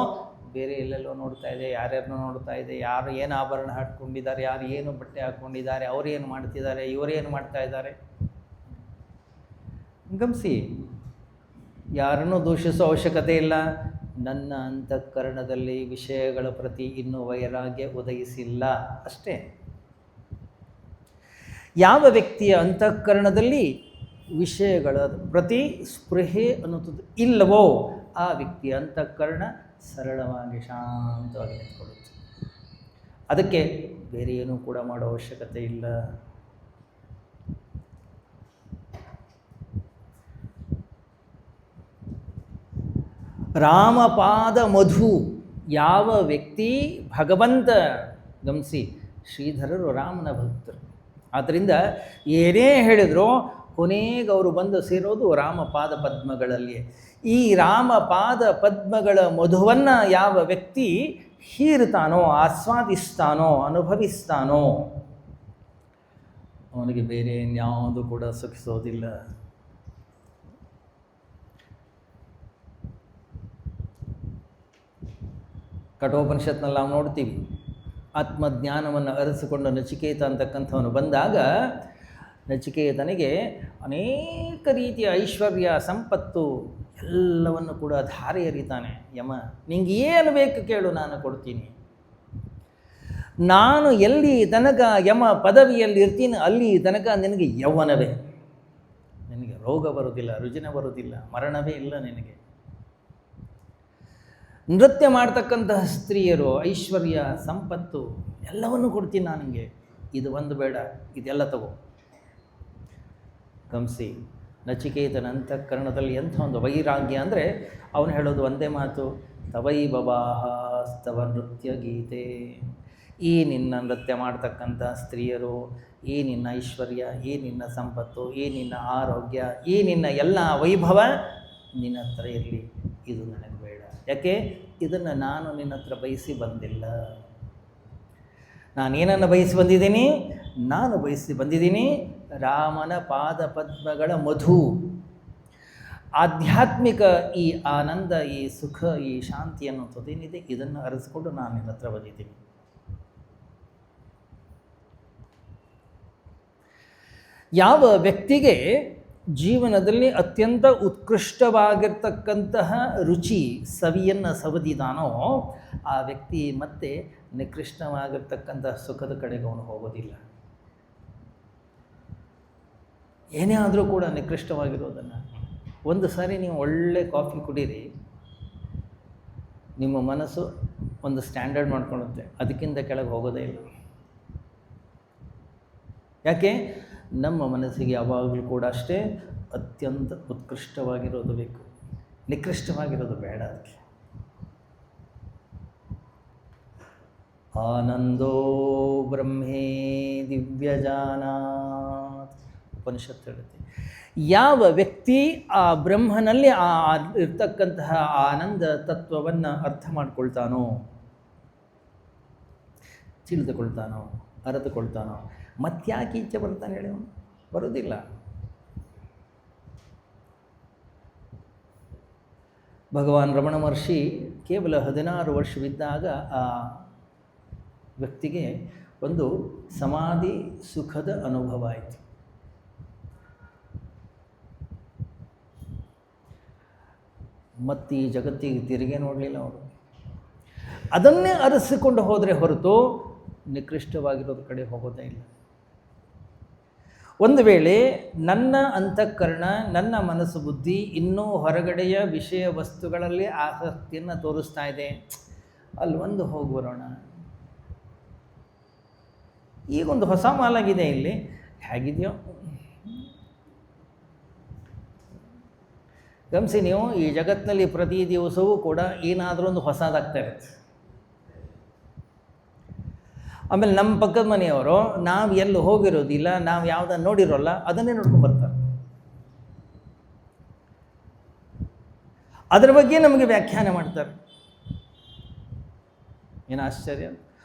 ಬೇರೆ ಎಲ್ಲೆಲ್ಲೋ ನೋಡ್ತಾ ಇದೆ, ಯಾರ್ಯಾರನ್ನೋ ನೋಡ್ತಾ ಇದೆ. ಯಾರು ಏನು ಆಭರಣ ಹಾಕ್ಕೊಂಡಿದ್ದಾರೆ, ಯಾರು ಏನು ಬಟ್ಟೆ ಹಾಕ್ಕೊಂಡಿದ್ದಾರೆ, ಅವ್ರು ಏನು ಮಾಡ್ತಿದ್ದಾರೆ, ಇವರೇನು ಮಾಡ್ತಾ ಇದ್ದಾರೆ. ಗಮನಿಸಿ, ಯಾರನ್ನೂ ದೂಷಿಸೋ ಅವಶ್ಯಕತೆ ಇಲ್ಲ. ನನ್ನ ಅಂತಃಕರಣದಲ್ಲಿ ವಿಷಯಗಳ ಪ್ರತಿ ಇನ್ನೂ ವೈರಾಗ್ಯ ಉದಯಿಸಿಲ್ಲ ಅಷ್ಟೇ. ಯಾವ ವ್ಯಕ್ತಿಯ ಅಂತಃಕರಣದಲ್ಲಿ ವಿಷಯಗಳ ಪ್ರತಿ ಸ್ಪೃಹೆ ಅನ್ನುವುದು ಇಲ್ಲವೋ ಆ ವ್ಯಕ್ತಿಯ ಅಂತಃಕರಣ ಸರಳವಾಗಿ ಶಾಂತವಾಗಿ ನಿಂತ್ಕೊಳ್ಳುತ್ತೆ. ಅದಕ್ಕೆ ಬೇರೆ ಏನೂ ಕೂಡ ಮಾಡೋ ಅವಶ್ಯಕತೆ ಇಲ್ಲ. ರಾಮಪಾದ ಮಧು. ಯಾವ ವ್ಯಕ್ತಿ ಭಗವಂತ, ಗಮನಿಸಿ, ಶ್ರೀಧರರು ರಾಮನ ಭಕ್ತರು. ಆದ್ದರಿಂದ ಏನೇ ಹೇಳಿದರೂ ಕೊನೆಗೆ ಅವರು ಬಂದು ಸೇರೋದು ರಾಮಪಾದ ಪದ್ಮಗಳಲ್ಲಿ. ಈ ರಾಮಪಾದ ಪದ್ಮಗಳ ಮಧುವನ್ನು ಯಾವ ವ್ಯಕ್ತಿ ಹೀರುತ್ತಾನೋ, ಆಸ್ವಾದಿಸ್ತಾನೋ, ಅನುಭವಿಸ್ತಾನೋ, ಅವನಿಗೆ ಬೇರೆ ಇನ್ಯಾವುದು ಕೂಡ ಸುಖಿಸೋದಿಲ್ಲ. ಕಠೋಪನಿಷತ್ನಲ್ಲಿ ನಾವು ನೋಡ್ತೀವಿ, ಆತ್ಮಜ್ಞಾನವನ್ನು ಅರಸಿಕೊಂಡ ನಚಿಕೇತ ಅಂತಕ್ಕಂಥವನು ಬಂದಾಗ ನಚಿಕೇತನಿಗೆ ಅನೇಕ ರೀತಿಯ ಐಶ್ವರ್ಯ ಸಂಪತ್ತು ಎಲ್ಲವನ್ನು ಕೂಡ ಧಾರೆ ಎರಿತಾನೆ. ಯಮ, ನಿಂಗೆ ಏನು ಬೇಕು ಕೇಳು, ನಾನು ಕೊಡ್ತೀನಿ. ನಾನು ಎಲ್ಲಿ ತನಕ ಯಮ ಪದವಿಯಲ್ಲಿ ಇರ್ತೀನಿ ಅಲ್ಲಿ ತನಕ ನಿನಗೆ ಯೌವನವೇ, ನಿನಗೆ ರೋಗ ಬರುವುದಿಲ್ಲ, ರುಜಿನ ಬರುವುದಿಲ್ಲ, ಮರಣವೇ ಇಲ್ಲ ನಿನಗೆ. ನೃತ್ಯ ಮಾಡ್ತಕ್ಕಂತಹ ಸ್ತ್ರೀಯರು, ಐಶ್ವರ್ಯ ಸಂಪತ್ತು ಎಲ್ಲವನ್ನು ಕೊಡ್ತೀನಿ ನಾನು ನಿಮಗೆ. ಇದು ಒಂದು ಬೇಡ, ಇದೆಲ್ಲ ತಗೋ. ಗಮನಿಸಿ, ನಚಿಕೇತನ ಅಂತಃಕರಣದಲ್ಲಿ ಎಂಥ ಒಂದು ವೈರಾಗ್ಯ ಅಂದರೆ ಅವನು ಹೇಳೋದು ಒಂದೇ ಮಾತು, ತವೈ ಬವಾಹ ಸ್ತವ ನೃತ್ಯ ಗೀತೆ. ಈ ನಿನ್ನ ನೃತ್ಯ ಮಾಡ್ತಕ್ಕಂಥ ಸ್ತ್ರೀಯರು, ಈ ನಿನ್ನ ಐಶ್ವರ್ಯ, ಈ ನಿನ್ನ ಸಂಪತ್ತು, ಈ ನಿನ್ನ ಆರೋಗ್ಯ, ಈ ನಿನ್ನ ಎಲ್ಲ ವೈಭವ ನಿನ್ನ ಹತ್ರ ಇರಲಿ, ಇದು ನನಗೆ ಬೇಡ. ಯಾಕೆ? ಇದನ್ನು ನಾನು ನಿನ್ನ ಹತ್ರ ಬಯಸಿ ಬಂದಿಲ್ಲ. ನಾನೇನನ್ನು ಬಯಸಿ ಬಂದಿದ್ದೀನಿ? ನಾನು ಬಯಸಿ ಬಂದಿದ್ದೀನಿ ರಾಮನ ಪಾದ ಪದ್ಮಗಳ ಮಧು. ಆಧ್ಯಾತ್ಮಿಕ ಈ ಆನಂದ, ಈ ಸುಖ, ಈ ಶಾಂತಿ ಅನ್ನೋದೇನಿದೆ, ಇದನ್ನು ಅರಸಿಕೊಂಡು ನಾನು ನಿನ್ನ ಹತ್ರ ಬಂದಿದ್ದೀನಿ. ಯಾವ ವ್ಯಕ್ತಿಗೆ ಜೀವನದಲ್ಲಿ ಅತ್ಯಂತ ಉತ್ಕೃಷ್ಟವಾಗಿರ್ತಕ್ಕಂತಹ ರುಚಿ ಸವಿಯನ್ನು ಸವದಿದಾನೋ ಆ ವ್ಯಕ್ತಿ ಮತ್ತೆ ನಿಕೃಷ್ಟವಾಗಿರ್ತಕ್ಕಂತಹ ಸುಖದ ಕಡೆಗೆ ಅವನು ಹೋಗೋದಿಲ್ಲ. ಏನೇ ಆದರೂ ಕೂಡ ನಿಕೃಷ್ಟವಾಗಿರೋದನ್ನು. ಒಂದು ಸಾರಿ ನೀವು ಒಳ್ಳೆ ಕಾಫಿ ಕುಡೀರಿ, ನಿಮ್ಮ ಮನಸ್ಸು ಒಂದು ಸ್ಟ್ಯಾಂಡರ್ಡ್ ಮಾಡ್ಕೊಳ್ಳುತ್ತೆ, ಅದಕ್ಕಿಂತ ಕೆಳಗೆ ಹೋಗೋದೇ ಇಲ್ಲ. ಯಾಕೆ? ನಮ್ಮ ಮನಸ್ಸಿಗೆ ಯಾವಾಗಲೂ ಕೂಡ ಅಷ್ಟೇ ಅತ್ಯಂತ ಉತ್ಕೃಷ್ಟವಾಗಿರೋದು ಬೇಕು, ನಿಕೃಷ್ಟವಾಗಿರೋದು ಬೇಡ. ಅದಕ್ಕೆ ಆನಂದೋ ಬ್ರಹ್ಮೇ ದಿವ್ಯಜಾನಾತ್. ಉಪನಿಷತ್ತು ಹೇಳುತ್ತೆ, ಯಾವ ವ್ಯಕ್ತಿ ಆ ಬ್ರಹ್ಮನಲ್ಲಿ ಇರ್ತಕ್ಕಂತಹ ಆನಂದ ತತ್ವವನ್ನು ಅರ್ಥ ಮಾಡ್ಕೊಳ್ತಾನೋ, ತಿಳಿದುಕೊಳ್ತಾನೋ, ಅರಿತುಕೊಳ್ತಾನೋ, ಮತ್ತ್ಯಾಕೆ ಈಚೆ ಬರ್ತಾನೆ ಹೇಳಿ? ಅವನು ಬರೋದಿಲ್ಲ. ಭಗವಾನ್ ರಮಣ ಮಹರ್ಷಿ ಕೇವಲ 16 ವರ್ಷವಿದ್ದಾಗ ಆ ವ್ಯಕ್ತಿಗೆ ಒಂದು ಸಮಾಧಿ ಸುಖದ ಅನುಭವ ಆಯಿತು. ಮತ್ತು ಈ ಜಗತ್ತಿಗೆ ತಿರುಗಿ ನೋಡಲಿಲ್ಲ ಅವರು. ಅದನ್ನೇ ಅರಸಿಕೊಂಡು ಹೋದರೆ ಹೊರತು ನಿಕೃಷ್ಟವಾಗಿರೋದ್ರ ಕಡೆ ಹೋಗೋದೇ ಇಲ್ಲ. ಒಂದು ವೇಳೆ ನನ್ನ ಅಂತಃಕರಣ, ನನ್ನ ಮನಸ್ಸು, ಬುದ್ಧಿ ಇನ್ನೂ ಹೊರಗಡೆಯ ವಿಷಯ ವಸ್ತುಗಳಲ್ಲಿ ಆಸಕ್ತಿಯನ್ನು ತೋರಿಸ್ತಾ ಇದೆ, ಅಲ್ಲಿ ಒಂದು ಹೋಗಿ ಬರೋಣ, ಈಗೊಂದು ಹೊಸ ಮಾಲಾಗಿದೆ, ಇಲ್ಲಿ ಹೇಗಿದೆಯೋ ಗಮನಿಸಿ ನೀವು. ಈ ಜಗತ್ತಿನಲ್ಲಿ ಪ್ರತಿ ದಿವಸವೂ ಕೂಡ ಏನಾದರೂ ಒಂದು ಹೊಸದಾಗ್ತಾ ಇರುತ್ತೆ. ಆಮೇಲೆ ನಮ್ಮ ಪಕ್ಕದ ಮನೆಯವರು ನಾವು ಎಲ್ಲೂ ಹೋಗಿರೋದಿಲ್ಲ, ನಾವು ಯಾವುದನ್ನು ನೋಡಿರೋಲ್ಲ, ಅದನ್ನೇ ನೋಡ್ಕೊಂಡ್ಬರ್ತಾರೆ. ಅದರ ಬಗ್ಗೆ ನಮಗೆ ವ್ಯಾಖ್ಯಾನ ಮಾಡ್ತಾರೆ. ಏನು ಆಶ್ಚರ್ಯ!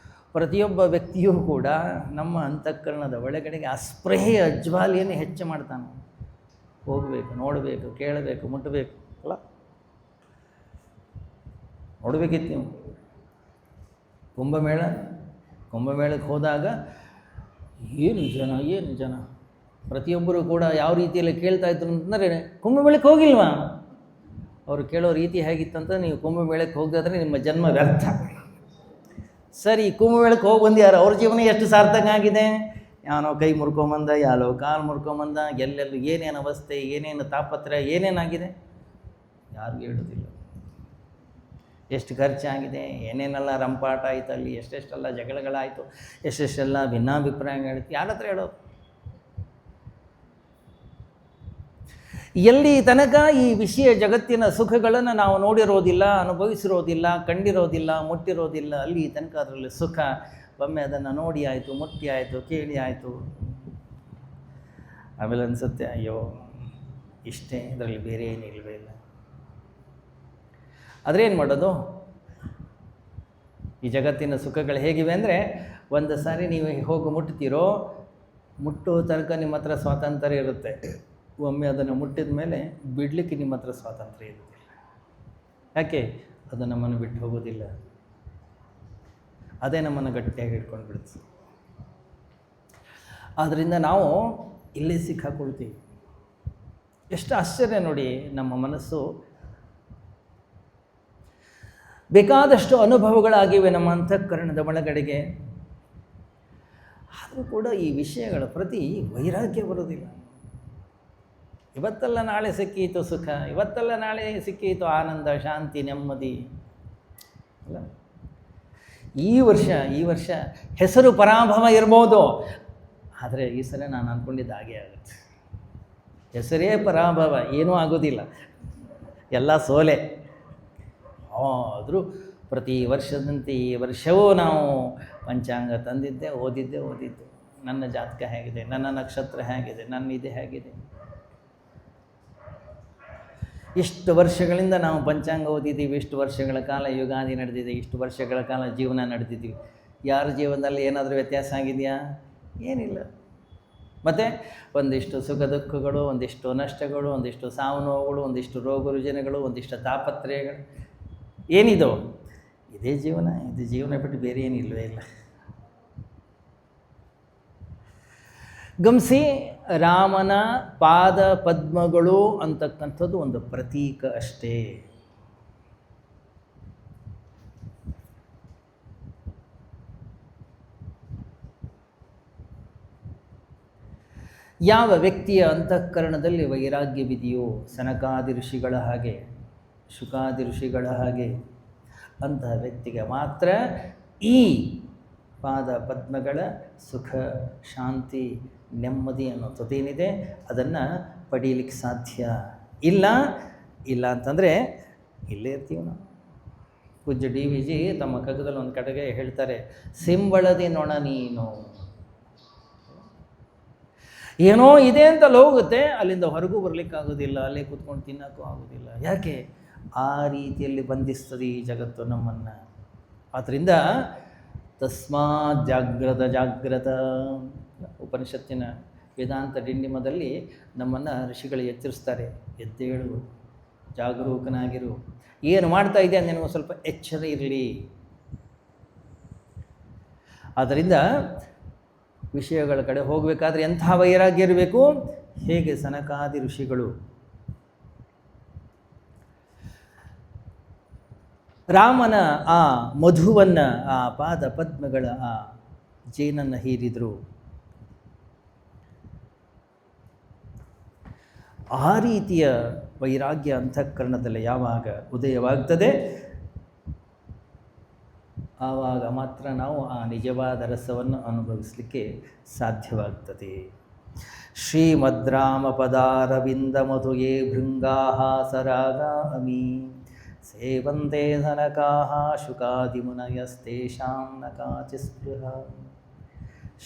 ಪ್ರತಿಯೊಬ್ಬ ವ್ಯಕ್ತಿಯೂ ಕೂಡ ನಮ್ಮ ಅಂತಃಕರಣದ ಒಳಗಡೆಗೆ ಆ ಸ್ಪೃಹೆಯ ಜ್ವಾಲೆಯನ್ನು ಹೆಚ್ಚು ಮಾಡ್ತಾನೆ. ಹೋಗಬೇಕು, ನೋಡಬೇಕು, ಕೇಳಬೇಕು, ಮುಟ್ಟಬೇಕು ಅಲ್ಲ? ನೋಡಬೇಕಿತ್ತು ನೀವು ಕುಂಭಮೇಳಕ್ಕೆ ಹೋದಾಗ ಏನು ಜನ ಪ್ರತಿಯೊಬ್ಬರು ಕೂಡ ಯಾವ ರೀತಿಯಲ್ಲಿ ಕೇಳ್ತಾ ಇದ್ರು ಅಂತಂದರೆ, ಕುಂಭಮೇಳಕ್ಕೆ ಹೋಗಿಲ್ವಾ? ಅವರು ಕೇಳೋ ರೀತಿ ಹೇಗಿತ್ತಂತ, ನೀವು ಕುಂಭಮೇಳಕ್ಕೆ ಹೋಗದಾದ್ರೆ ನಿಮ್ಮ ಜನ್ಮ ವ್ಯರ್ಥ. ಸರಿ, ಕುಂಭಮೇಳಕ್ಕೆ ಹೋಗಿ ಬಂದ್ಯಾರು, ಅವ್ರ ಜೀವನ ಎಷ್ಟು ಸಾರ್ಥಕ ಆಗಿದೆ? ಯಾವನೋ ಕೈ ಮುರ್ಕೊಂಬಂದ, ಯಾರೋ ಕಾಲು ಮುರ್ಕೊಂಬಂದ, ಎಲ್ಲೆಲ್ಲೂ ಏನೇನು ಅವಸ್ಥೆ, ಏನೇನು ತಾಪತ್ರೆ, ಏನೇನಾಗಿದೆ ಯಾರಿಗೂ ಹೇಳೋದಿಲ್ಲ. ಎಷ್ಟು ಖರ್ಚಾಗಿದೆ, ಏನೇನೆಲ್ಲ ರಂಪಾಟ ಆಯಿತು, ಅಲ್ಲಿ ಎಷ್ಟೆಷ್ಟೆಲ್ಲ ಜಗಳಗಳಾಯಿತು, ಎಷ್ಟೆಷ್ಟೆಲ್ಲ ಭಿನ್ನಾಭಿಪ್ರಾಯಗಳಾಯಿತು, ಯಾರ ಹತ್ರ ಹೇಳೋದು? ಎಲ್ಲಿ ತನಕ ಈ ವಿಷಯ ಜಗತ್ತಿನ ಸುಖಗಳನ್ನು ನಾವು ನೋಡಿರೋದಿಲ್ಲ, ಅನುಭವಿಸಿರೋದಿಲ್ಲ, ಕಂಡಿರೋದಿಲ್ಲ, ಮುಟ್ಟಿರೋದಿಲ್ಲ, ಅಲ್ಲಿ ತನಕ ಅದರಲ್ಲಿ ಸುಖ. ಒಮ್ಮೆ ಅದನ್ನು ನೋಡಿ ಆಯಿತು, ಮುಟ್ಟಿ ಆಯಿತು, ಕೇಳಿ ಆಯಿತು, ಆಮೇಲೆ ಅನಿಸುತ್ತೆ ಅಯ್ಯೋ ಇಷ್ಟೇ, ಇದರಲ್ಲಿ ಬೇರೆ ಏನು ಇಲ್ಲವೇ ಇಲ್ಲ. ಆದರೆ ಏನು ಮಾಡೋದು? ಈ ಜಗತ್ತಿನ ಸುಖಗಳು ಹೇಗಿವೆ ಅಂದರೆ, ಒಂದು ಸಾರಿ ನೀವು ಹೋಗಿ ಮುಟ್ತೀರೋ, ಮುಟ್ಟೋ ತನಕ ನಿಮ್ಮ ಹತ್ರ ಸ್ವಾತಂತ್ರ್ಯ ಇರುತ್ತೆ. ಒಮ್ಮೆ ಅದನ್ನು ಮುಟ್ಟಿದ ಮೇಲೆ ಬಿಡಲಿಕ್ಕೆ ನಿಮ್ಮ ಹತ್ರ ಸ್ವಾತಂತ್ರ್ಯ ಇರುತ್ತಿಲ್ಲ. ಯಾಕೆ? ಅದು ನಮ್ಮನ್ನು ಬಿಟ್ಟು ಹೋಗೋದಿಲ್ಲ. ಅದೇ ನಮ್ಮನ್ನು ಗಟ್ಟಿಯಾಗಿ ಹಿಡ್ಕೊಂಡು ಬಿಡುತ್ತೆ. ಆದ್ದರಿಂದ ನಾವು ಇಲ್ಲೇ ಸಿಕ್ಕಾಕೊಳ್ತೀವಿ. ಎಷ್ಟು ಆಶ್ಚರ್ಯ ನೋಡಿ, ನಮ್ಮ ಮನಸ್ಸು ಬೇಕಾದಷ್ಟು ಅನುಭವಗಳಾಗಿವೆ ನಮ್ಮ ಅಂತಃಕರಣದ ಒಳಗಡೆಗೆ. ಆದರೂ ಕೂಡ ಈ ವಿಷಯಗಳ ಪ್ರತಿ ವೈರಾಗ್ಯ ಬರೋದಿಲ್ಲ. ಇವತ್ತಲ್ಲ ನಾಳೆ ಸಿಕ್ಕೀತು ಸುಖ, ಇವತ್ತಲ್ಲ ನಾಳೆ ಸಿಕ್ಕೀತು ಆನಂದ, ಶಾಂತಿ, ನೆಮ್ಮದಿ ಅಲ್ಲ. ಈ ವರ್ಷ ಹೆಸರು ಪರಾಭವ ಇರ್ಬೋದು, ಆದರೆ ಈ ಸಲ ನಾನು ಅಂದ್ಕೊಂಡಿದ್ದು ಹಾಗೆ ಆಗುತ್ತೆ. ಹೆಸರೇ ಪರಾಭವ, ಏನೂ ಆಗೋದಿಲ್ಲ, ಎಲ್ಲ ಸೋಲೆ. ಆದರೂ ಪ್ರತಿ ವರ್ಷದಂತೆ ಈ ವರ್ಷವೂ ನಾವು ಪಂಚಾಂಗ ತಂದಿದ್ದೆ, ಓದಿದ್ದು, ನನ್ನ ಜಾತಕ ಹೇಗಿದೆ, ನನ್ನ ನಕ್ಷತ್ರ ಹೇಗಿದೆ, ನನ್ನ ಇದು ಹೇಗಿದೆ. ಇಷ್ಟು ವರ್ಷಗಳಿಂದ ನಾವು ಪಂಚಾಂಗ ಓದಿದ್ದೀವಿ, ಇಷ್ಟು ವರ್ಷಗಳ ಕಾಲ ಯುಗಾದಿ ನಡೆದಿದೆ, ಇಷ್ಟು ವರ್ಷಗಳ ಕಾಲ ಜೀವನ ನಡೆದಿದ್ದೀವಿ. ಯಾರ ಜೀವನದಲ್ಲಿ ಏನಾದರೂ ವ್ಯತ್ಯಾಸ ಆಗಿದೆಯಾ? ಏನಿಲ್ಲ. ಮತ್ತು ಒಂದಿಷ್ಟು ಸುಖ ದುಃಖಗಳು, ಒಂದಿಷ್ಟು ನಷ್ಟಗಳು, ಒಂದಿಷ್ಟು ಸಾವು ನೋವುಗಳು, ಒಂದಿಷ್ಟು ರೋಗ ರುಜಿನಗಳು, ಒಂದಿಷ್ಟು ತಾಪತ್ರಯಗಳು. ಏನಿದು? ಇದೇ ಜೀವನ. ಇದು ಜೀವನ ಬಿಟ್ಟು ಬೇರೆ ಏನಿಲ್ಲವೇ ಇಲ್ಲ. ಗಮನಿಸಿ, ರಾಮನ ಪಾದ ಪದ್ಮಗಳು ಅಂತಕ್ಕಂಥದ್ದು ಒಂದು ಪ್ರತೀಕ ಅಷ್ಟೇ. ಯಾವ ವ್ಯಕ್ತಿಯ ಅಂತಃಕರಣದಲ್ಲಿ ವೈರಾಗ್ಯವಿದೆಯೋ, ಸನಕಾದಿ ಋಷಿಗಳ ಹಾಗೆ, ಶುಕಾದಿ ಋಷಿಗಳ ಹಾಗೆ, ಅಂತಹ ವ್ಯಕ್ತಿಗೆ ಮಾತ್ರ ಈ ಪಾದ ಪದ್ಮಗಳ ಸುಖ, ಶಾಂತಿ, ನೆಮ್ಮದಿ ಅನ್ನೋದೇನಿದೆ ಅದನ್ನು ಪಡೀಲಿಕ್ಕೆ ಸಾಧ್ಯ. ಇಲ್ಲ ಅಂತಂದರೆ ಇಲ್ಲೇ ಇರ್ತೀವಿ ನಾವು. ಪೂಜ್ಯ ಡಿ ವಿ ಜಿ ತಮ್ಮ ಕಗ್ಗದಲ್ಲಿ ಒಂದು ಕಡೆಗೆ ಹೇಳ್ತಾರೆ, ಸಿಂಬಳದಿ ನೊಣ ನೀನು. ಏನೋ ಇದೆ ಅಂತ ಹೋಗುತ್ತೆ, ಅಲ್ಲಿಂದ ಹೊರಗೂ ಬರಲಿಕ್ಕಾಗೋದಿಲ್ಲ, ಅಲ್ಲೇ ಕೂತ್ಕೊಂಡು ತಿನ್ನೋಕ್ಕೂ ಆಗೋದಿಲ್ಲ. ಯಾಕೆ? ಆ ರೀತಿಯಲ್ಲಿ ಬಂಧಿಸ್ತದೆ ಈ ಜಗತ್ತು ನಮ್ಮನ್ನು. ಆದ್ದರಿಂದ ತಸ್ಮಾತ್ ಜಾಗ್ರತ ಉಪನಿಷತ್ತಿನ ವೇದಾಂತ ಡಿಂಡಿಮದಲ್ಲಿ ನಮ್ಮನ್ನು ಋಷಿಗಳು ಎಚ್ಚರಿಸ್ತಾರೆ. ಎದ್ದೇಳು, ಜಾಗರೂಕನಾಗಿರು, ಏನು ಮಾಡ್ತಾ ಇದೆಯಾ ನಿನಗೆ ಸ್ವಲ್ಪ ಎಚ್ಚರ ಇರಲಿ. ಆದ್ದರಿಂದ ವಿಷಯಗಳ ಕಡೆ ಹೋಗಬೇಕಾದ್ರೆ ಎಂಥ ವೈರಾಗ್ಯ ಇರಬೇಕು. ಹೇಗೆ ಸನಕಾದಿ ಋಷಿಗಳು ರಾಮನ ಆ ಮಧುವನ್ನು, ಆ ಪಾದ ಪದ್ಮಗಳ ಆ ಜೇನನ್ನು ಹೀರಿದರು. ಆ ರೀತಿಯ ವೈರಾಗ್ಯ ಅಂತಃಕರಣದಲ್ಲಿ ಯಾವಾಗ ಉದಯವಾಗ್ತದೆ, ಆವಾಗ ಮಾತ್ರ ನಾವು ಆ ನಿಜವಾದ ರಸವನ್ನು ಅನುಭವಿಸಲಿಕ್ಕೆ ಸಾಧ್ಯವಾಗ್ತದೆ. ಶ್ರೀಮದ್ರಾಮ ಪದಾರವಿಂದ ಮಧುಯೇ ಭೃಂಗಾಹ ಸರಾಗಾಮಿ ಸೇವಂತೆ ಧನಕಾಹ ಶುಕಾದಿಮುನಯಸ್ತೇಷಾಂ ನ ಕಾಚಿಸ್ಪೃಹ.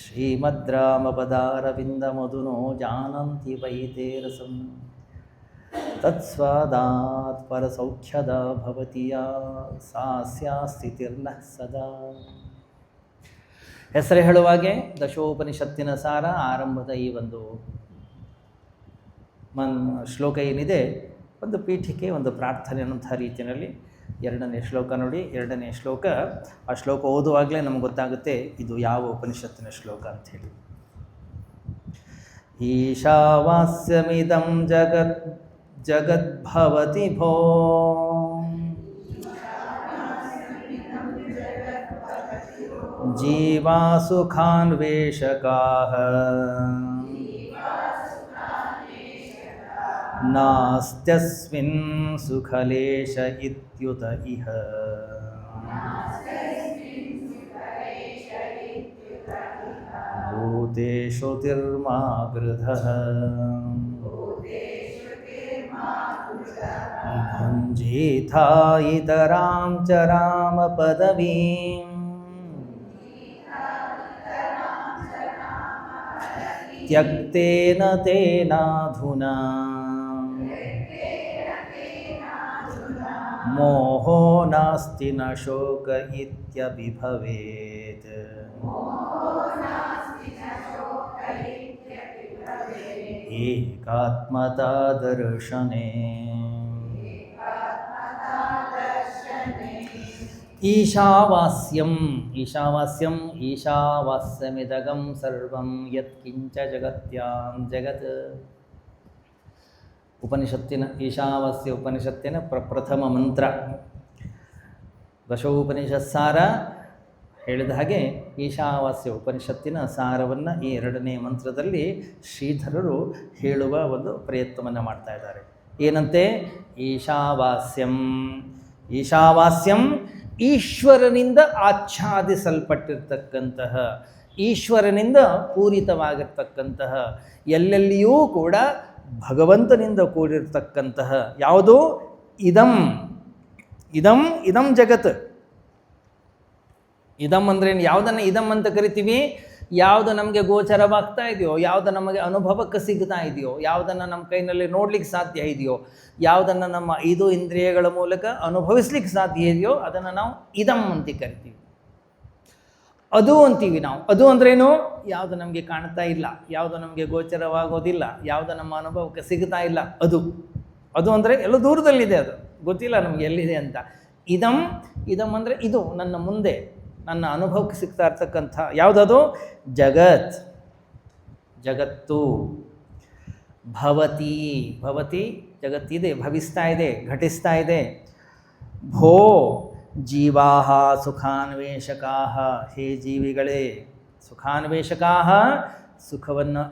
ಶ್ರೀಮದ್ರಾಮ ಪದಾರವಿಂದ ಮಧುನೋ ಜಾನಂತಿ ವೈತೆ ರಸಂ ತತ್ಸ್ವಾದಾತ್ ಪರಸೌಖ್ಯದ ಭವತಿಯ ಸಾ ಸ್ಯಾ ಸ್ಥಿತಿರ್ನಃ ಸದಾ. ಹೆಸರು ಹೇಳುವಾಗೆ ದಶೋಪನಿಷತ್ತಿನ ಸಾರ ಆರಂಭದ ಈ ಒಂದು ಶ್ಲೋಕ ಏನಿದೆ, ಒಂದು ಪೀಠಿಕೆ, ಒಂದು ಪ್ರಾರ್ಥನೆ ಅನ್ನೋಂಥ ರೀತಿಯಲ್ಲಿ 2ನೇ ಶ್ಲೋಕ ನೋಡಿ. 2ನೇ ಶ್ಲೋಕ, ಆ ಶ್ಲೋಕ ಓದುವಾಗಲೇ ನಮ್ಗೆ ಗೊತ್ತಾಗುತ್ತೆ ಇದು ಯಾವ ಉಪನಿಷತ್ತಿನ ಶ್ಲೋಕ ಅಂಥೇಳಿ. ಈಶಾವಾಸ್ಯಮಿದಂ ಜಗದ್ಭವತಿ ಭೋ ಜೀವಾ ಸುಖಾನ್ವೇಷಕಾಃ ನಾಸ್ತ್ಯಸ್ಮಿನ್ ಸುಖಲೇಶ ಇತ್ಯುತ ಇಹ. ಭೂತೇಷು ತಿರ್ಮಾ ಗೃಧಃ ಭುಂಜೀಥಾ ಇತರಾಂ ಚ ರಾಮ ಪದವೀಂ ತ್ಯಕ್ತೇನ ತೇನಾಧುನಾ ಮೋಹೋ ನಾಸ್ತಿ ನ ಶೋಕ ಇತ್ಯಭಿಭವೇತ್. ಏಕಾತ್ಮತಾ ದರ್ಶನೇ ಈಶಾವಾಸ್ಯಂ ಈಶಾವಾಸ್ಯಂ ಈಶಾವಾಸ್ಯಮಿದಗಂ ಸರ್ವಂ ಯತ್ಕಿಂಚ ಜಗತ್ಯಾಂ ಜಗತ್. ಉಪನಿಷತ್ತಿನ ಈಶಾವಾಸ್ಯ ಉಪನಿಷತ್ತಿನ ಪ್ರಥಮ ಮಂತ್ರ. ದಶೋಪನಿಷತ್ಸಾರ ಹೇಳಿದ ಹಾಗೆ ಈಶಾವಾಸ್ಯ ಉಪನಿಷತ್ತಿನ ಸಾರವನ್ನು ಈ 2ನೇ ಮಂತ್ರದಲ್ಲಿ ಶ್ರೀಧರರು ಹೇಳುವ ಒಂದು ಪ್ರಯತ್ನವನ್ನು ಮಾಡ್ತಾ ಇದ್ದಾರೆ. ಏನಂತೆ? ಈಶಾವಾಸ್ಯಂ, ಈಶಾವಾಸ್ಯಂ ಈಶ್ವರನಿಂದ ಆಚ್ಛಾದಿಸಲ್ಪಟ್ಟಿರ್ತಕ್ಕಂತಹ, ಈಶ್ವರನಿಂದ ಪೂರಿತವಾಗಿರ್ತಕ್ಕಂತಹ, ಎಲ್ಲೆಲ್ಲಿಯೂ ಕೂಡ ಭಗವಂತನಿಂದ ಕೂಡಿರ್ತಕ್ಕಂತಹ ಯಾವುದು? ಇದಂ ಇದಂ ಇದಂ ಜಗತ್. ಇದಂ ಅಂದ್ರೇನು? ಯಾವುದನ್ನು ಇದಂ ಅಂತ ಕರಿತೀವಿ? ಯಾವುದು ನಮಗೆ ಗೋಚರವಾಗ್ತಾ ಇದೆಯೋ, ಯಾವುದು ನಮಗೆ ಅನುಭವಕ್ಕೆ ಸಿಗ್ತಾ ಇದೆಯೋ, ಯಾವುದನ್ನು ನಮ್ಮ ಕೈನಲ್ಲಿ ನೋಡ್ಲಿಕ್ಕೆ ಸಾಧ್ಯ ಇದೆಯೋ, ಯಾವುದನ್ನು ನಮ್ಮ 5 ಇಂದ್ರಿಯಗಳ ಮೂಲಕ ಅನುಭವಿಸ್ಲಿಕ್ಕೆ ಸಾಧ್ಯ ಇದೆಯೋ ಅದನ್ನು ನಾವು ಇದಂ ಅಂತ ಕರಿತೀವಿ. ಅದು ಅಂತೀವಿ ನಾವು. ಅದು ಅಂದ್ರೇನು? ಯಾವುದು ನಮಗೆ ಕಾಣ್ತಾ ಇಲ್ಲ, ಯಾವುದು ನಮಗೆ ಗೋಚರವಾಗೋದಿಲ್ಲ, ಯಾವುದು ನಮ್ಮ ಅನುಭವಕ್ಕೆ ಸಿಗ್ತಾ ಇಲ್ಲ, ಅದು ಅದು ಅಂದರೆ ಎಲ್ಲ ದೂರದಲ್ಲಿದೆ, ಅದು ಗೊತ್ತಿಲ್ಲ ನಮಗೆ ಎಲ್ಲಿದೆ ಅಂತ. ಇದಂ ಇದಂ ಅಂದರೆ ಇದು ನನ್ನ ಮುಂದೆ, ನನ್ನ ಅನುಭವಕ್ಕೆ ಸಿಗ್ತಾ ಇರ್ತಕ್ಕಂಥ ಯಾವುದದು? ಜಗತ್, ಜಗತ್ತು. ಭವತಿ ಭವತಿ ಜಗತ್ತಿದೆ, ಭವಿಸ್ತಾ ಇದೆ, ಘಟಿಸ್ತಾ ಇದೆ. ಭೋ ಜೀವಾಹ ಸುಖಾನ್ವೇಷಕಾಹ, ಹೇ ಜೀವಿಗಳೇ, ಸುಖಾನ್ವೇಷಕಾಹ ಸುಖವನ್ನು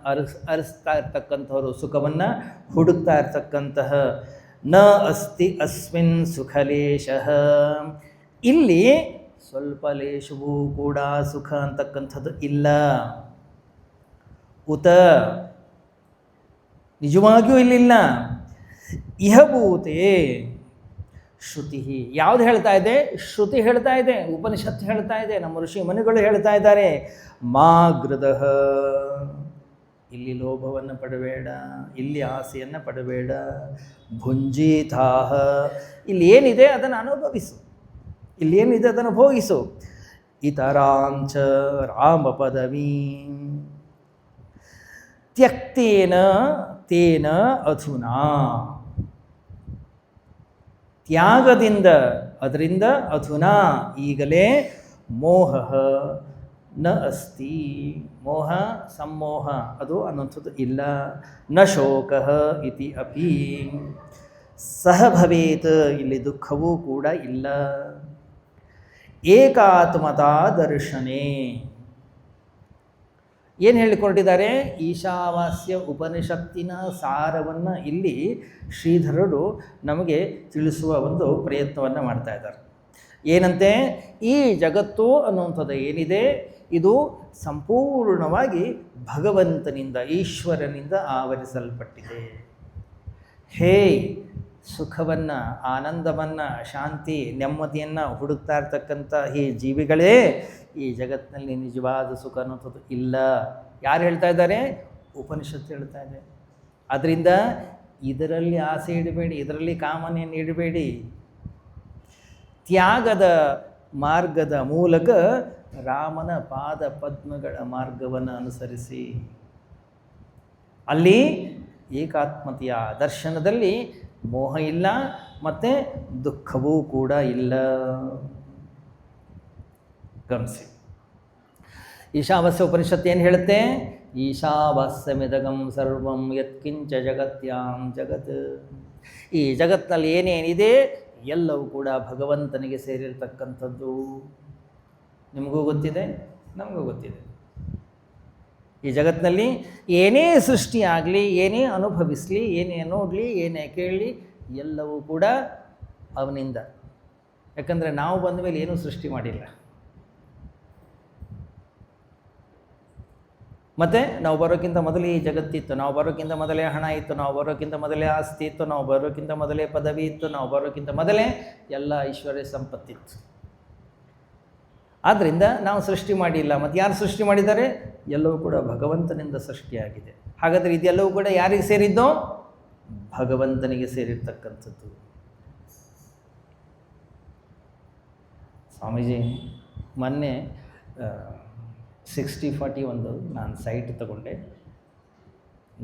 ಅರಿಸ್ತಾ ಇರ್ತಕ್ಕಂಥವರು, ಸುಖವನ್ನು ಹುಡುಕ್ತಾ ಇರ್ತಕ್ಕಂತಹ. ನ ಅಸ್ತಿ ಅಸ್ಮಿನ್ ಸುಖಲೇಶಃ, ಇಲ್ಲಿ ಸ್ವಲ್ಪ ಲೇಷವೂ ಕೂಡ ಸುಖ ಅಂತಕ್ಕಂಥದ್ದು ಇಲ್ಲ. ಉತ ನಿಜವಾಗಿಯೂ ಇಲ್ಲಿಲ್ಲ. ಇಹಭೂತೆ ಶ್ರುತಿ ಯಾವುದು ಹೇಳ್ತಾ ಇದೆ? ಶ್ರುತಿ ಹೇಳ್ತಾ ಇದೆ, ಉಪನಿಷತ್ತು ಹೇಳ್ತಾ ಇದೆ, ನಮ್ಮ ಋಷಿ ಮುನಿಗಳು ಹೇಳ್ತಾ ಇದ್ದಾರೆ. ಮಾ ಗೃದಃ, ಇಲ್ಲಿ ಲೋಭವನ್ನು ಪಡಬೇಡ, ಇಲ್ಲಿ ಆಸೆಯನ್ನು ಪಡಬೇಡ. ಭುಂಜೀತಾಹ, ಇಲ್ಲಿ ಏನಿದೆ ಅದನ್ನು ಅನುಭವಿಸು, ಇಲ್ಲಿ ಏನಿದೆ ಅದನ್ನು ಭೋಗಿಸು. ಇತರಾಂಚ ರಾಮ ಪದವೀ ತ್ಯಕ್ತೇನ ತೇನ ಅಧುನಾ, ತ್ಯಾಗದಿಂದ, ಅದರಿಂದ ಅಧುನಾ ಈಗಲೇ ಮೋಹ ನ ಅಸ್ತಿ, ಮೋಹ ಸಮ್ಮೋಹ ಅದು ಅನ್ನುವಂಥದ್ದು ಇಲ್ಲ. ನ ಶೋಕ ಇತಿ ಅಪಿ ಸಹ ಭವೇತ್, ಇಲ್ಲಿ ದುಃಖವೂ ಕೂಡ ಇಲ್ಲ. ಏಕಾತ್ಮತಾ ದರ್ಶನೇ, ಏನು ಹೇಳಿಕೊಂಡಿದ್ದಾರೆ? ಈಶಾವಾಸ್ಯ ಉಪನಿಷತ್ತಿನ ಸಾರವನ್ನು ಇಲ್ಲಿ ಶ್ರೀಧರರು ನಮಗೆ ತಿಳಿಸುವ ಒಂದು ಪ್ರಯತ್ನವನ್ನು ಮಾಡ್ತಾ ಇದ್ದಾರೆ. ಏನಂತೆ? ಈ ಜಗತ್ತು ಅನ್ನುವಂಥದ್ದು ಏನಿದೆ ಇದು ಸಂಪೂರ್ಣವಾಗಿ ಭಗವಂತನಿಂದ, ಈಶ್ವರನಿಂದ ಆವರಿಸಲ್ಪಟ್ಟಿದೆ. ಹೇ ಸುಖವನ್ನು, ಆನಂದವನ್ನು, ಶಾಂತಿ, ನೆಮ್ಮದಿಯನ್ನು ಹುಡುಕ್ತಾ ಇರ್ತಕ್ಕಂಥ ಈ ಜೀವಿಗಳೇ, ಈ ಜಗತ್ತಿನಲ್ಲಿ ನಿಜವಾದ ಸುಖ ಅನ್ನೋಂಥದ್ದು ಇಲ್ಲ. ಯಾರು ಹೇಳ್ತಾ ಇದ್ದಾರೆ? ಉಪನಿಷತ್ತು ಹೇಳ್ತಾ ಇದೆ. ಆದ್ದರಿಂದ ಇದರಲ್ಲಿ ಆಸೆ ಇಡಬೇಡಿ, ಇದರಲ್ಲಿ ಕಾಮನೆಯನ್ನು ಇಡಬೇಡಿ. ತ್ಯಾಗದ ಮಾರ್ಗದ ಮೂಲಕ ರಾಮನ ಪಾದ ಪದ್ಮಗಳ ಮಾರ್ಗವನ್ನು ಅನುಸರಿಸಿ, ಅಲ್ಲಿ ಏಕಾತ್ಮತೆಯ ದರ್ಶನದಲ್ಲಿ ಮೋಹ ಇಲ್ಲ ಮತ್ತು ದುಃಖವೂ ಕೂಡ ಇಲ್ಲ. ಗಮನಿಸಿ, ಈಶಾವಾಸ್ಯ ಉಪನಿಷತ್ತು ಏನು ಹೇಳುತ್ತೆ? ಈಶಾವಾಸ್ಯಮಿದಗಂ ಸರ್ವಂ ಯತ್ಕಿಂಚ ಜಗತ್ಯಾಂ ಜಗತ್, ಈ ಜಗತ್ತಿನಲ್ಲಿ ಏನೇನಿದೆ ಎಲ್ಲವೂ ಕೂಡ ಭಗವಂತನಿಗೆ ಸೇರಿರ್ತಕ್ಕಂಥದ್ದು. ನಿಮಗೂ ಗೊತ್ತಿದೆ, ನಮಗೂ ಗೊತ್ತಿದೆ. ಈ ಜಗತ್ತಿನಲ್ಲಿ ಏನೇ ಸೃಷ್ಟಿಯಾಗಲಿ, ಏನೇ ಅನುಭವಿಸಲಿ, ಏನೇ ನೋಡಲಿ, ಏನೇ ಕೇಳಲಿ, ಎಲ್ಲವೂ ಕೂಡ ಅವನಿಂದ. ಯಾಕಂದರೆ ನಾವು ಬಂದ ಮೇಲೆ ಏನೂ ಸೃಷ್ಟಿ ಮಾಡಿಲ್ಲ. ಮತ್ತು ನಾವು ಬರೋಕ್ಕಿಂತ ಮೊದಲೇ ಈ ಜಗತ್ತಿತ್ತು, ನಾವು ಬರೋಕ್ಕಿಂತ ಮೊದಲೇ ಹಣ ಇತ್ತು, ನಾವು ಬರೋಕ್ಕಿಂತ ಮೊದಲೇ ಆಸ್ತಿ ಇತ್ತು, ನಾವು ಬರೋಕ್ಕಿಂತ ಮೊದಲೇ ಪದವಿ ಇತ್ತು, ನಾವು ಬರೋಕ್ಕಿಂತ ಮೊದಲೇ ಎಲ್ಲ ಐಶ್ವರ್ಯ ಸಂಪತ್ತಿತ್ತು. ಆದ್ದರಿಂದ ನಾವು ಸೃಷ್ಟಿ ಮಾಡಿಲ್ಲ. ಮತ್ತು ಯಾರು ಸೃಷ್ಟಿ ಮಾಡಿದ್ದಾರೆ? ಎಲ್ಲವೂ ಕೂಡ ಭಗವಂತನಿಂದ ಸೃಷ್ಟಿಯಾಗಿದೆ. ಹಾಗಾದರೆ ಇದೆಲ್ಲವೂ ಕೂಡ ಯಾರಿಗೆ ಸೇರಿದ್ದೋ? ಭಗವಂತನಿಗೆ ಸೇರಿರ್ತಕ್ಕಂಥದ್ದು. ಸ್ವಾಮೀಜಿ ಮೊನ್ನೆ 60-40 ಒಂದು ನಾನು ಸೈಟ್ ತಗೊಂಡೆ,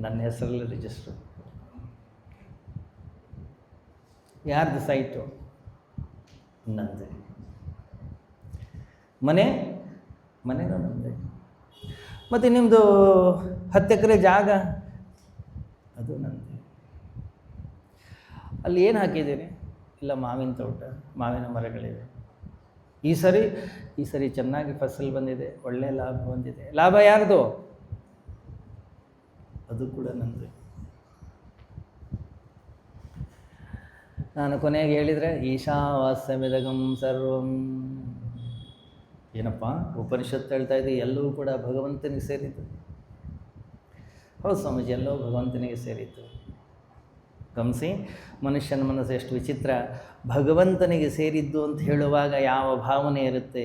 ನನ್ನ ಹೆಸರಲ್ಲಿ ರಿಜಿಸ್ಟರ್. ಯಾರ್ದು ಸೈಟು? ನಂದೆ. ಮನೆನೂ ನಂದೆ. ಮತ್ತು ನಿಮ್ಮದು 10 ಎಕರೆ ಜಾಗ, ಅದು ನಂದೆ. ಅಲ್ಲಿ ಏನು ಹಾಕಿದ್ದೀರಿ? ಇಲ್ಲ, ಮಾವಿನ ತೋಟ, ಮಾವಿನ ಮರಗಳಿವೆ. ಈ ಸರಿ ಚೆನ್ನಾಗಿ ಫಸಲು ಬಂದಿದೆ, ಒಳ್ಳೆಯ ಲಾಭ ಬಂದಿದೆ. ಲಾಭ ಯಾರ್ದು? ಅದು ಕೂಡ ನಂದು. ನಾನು ಕೊನೆಗೆ ಹೇಳಿದರೆ ಈಶಾವಾಸ್ಯಮಿದಗಂ ಸರ್ವಂ. ಏನಪ್ಪ ಉಪನಿಷತ್ತು ಹೇಳ್ತಾ ಇದೆ ಎಲ್ಲವೂ ಕೂಡ ಭಗವಂತನಿಗೆ ಸೇರಿದ್ದು. ಹೌದು ಸ್ವಾಮೀಜಿ, ಎಲ್ಲವೂ ಭಗವಂತನಿಗೆ ಸೇರಿದ್ದು. ಗಮನಿಸಿ, ಮನುಷ್ಯನ ಮನಸ್ಸು ಎಷ್ಟು ವಿಚಿತ್ರ. ಭಗವಂತನಿಗೆ ಸೇರಿದ್ದು ಅಂತ ಹೇಳುವಾಗ ಯಾವ ಭಾವನೆ ಇರುತ್ತೆ?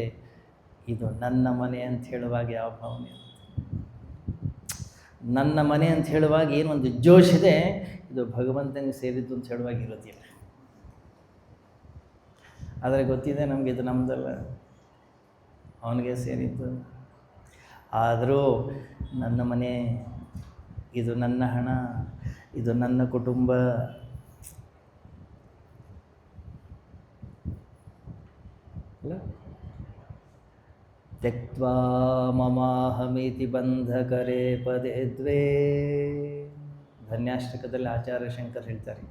ಇದು ನನ್ನ ಮನೆ ಅಂತ ಹೇಳುವಾಗ ಯಾವ ಭಾವನೆ ಇರುತ್ತೆ? ನನ್ನ ಮನೆ ಅಂತ ಹೇಳುವಾಗ ಏನೊಂದು ಜೋಶ್ ಇದೆ, ಇದು ಭಗವಂತನಿಗೆ ಸೇರಿದ್ದು ಅಂತ ಹೇಳುವಾಗ ಇರೋದಿಲ್ಲ. ಆದರೆ ಗೊತ್ತಿದೆ ನಮಗೆ ಇದು ನಮ್ಮದಲ್ಲ, ಅವನಿಗೆ ಸೇರಿದ್ದು. ಆದರೂ ನನ್ನ ಮನೆ, ಇದು ನನ್ನ ಹಣ, ಇದು ನನ್ನ ಕುಟುಂಬ. ತ್ಯಕ್ತ್ವಾ ಮಮಾಹಮಿತಿ ಬಂಧಕರೇ ಪದೇ ದ್ವೇ. ಧನ್ಯಾಷ್ಟಕದಲ್ಲಿ ಆಚಾರ್ಯ ಶಂಕರ್ ಹೇಳ್ತಾರೆ,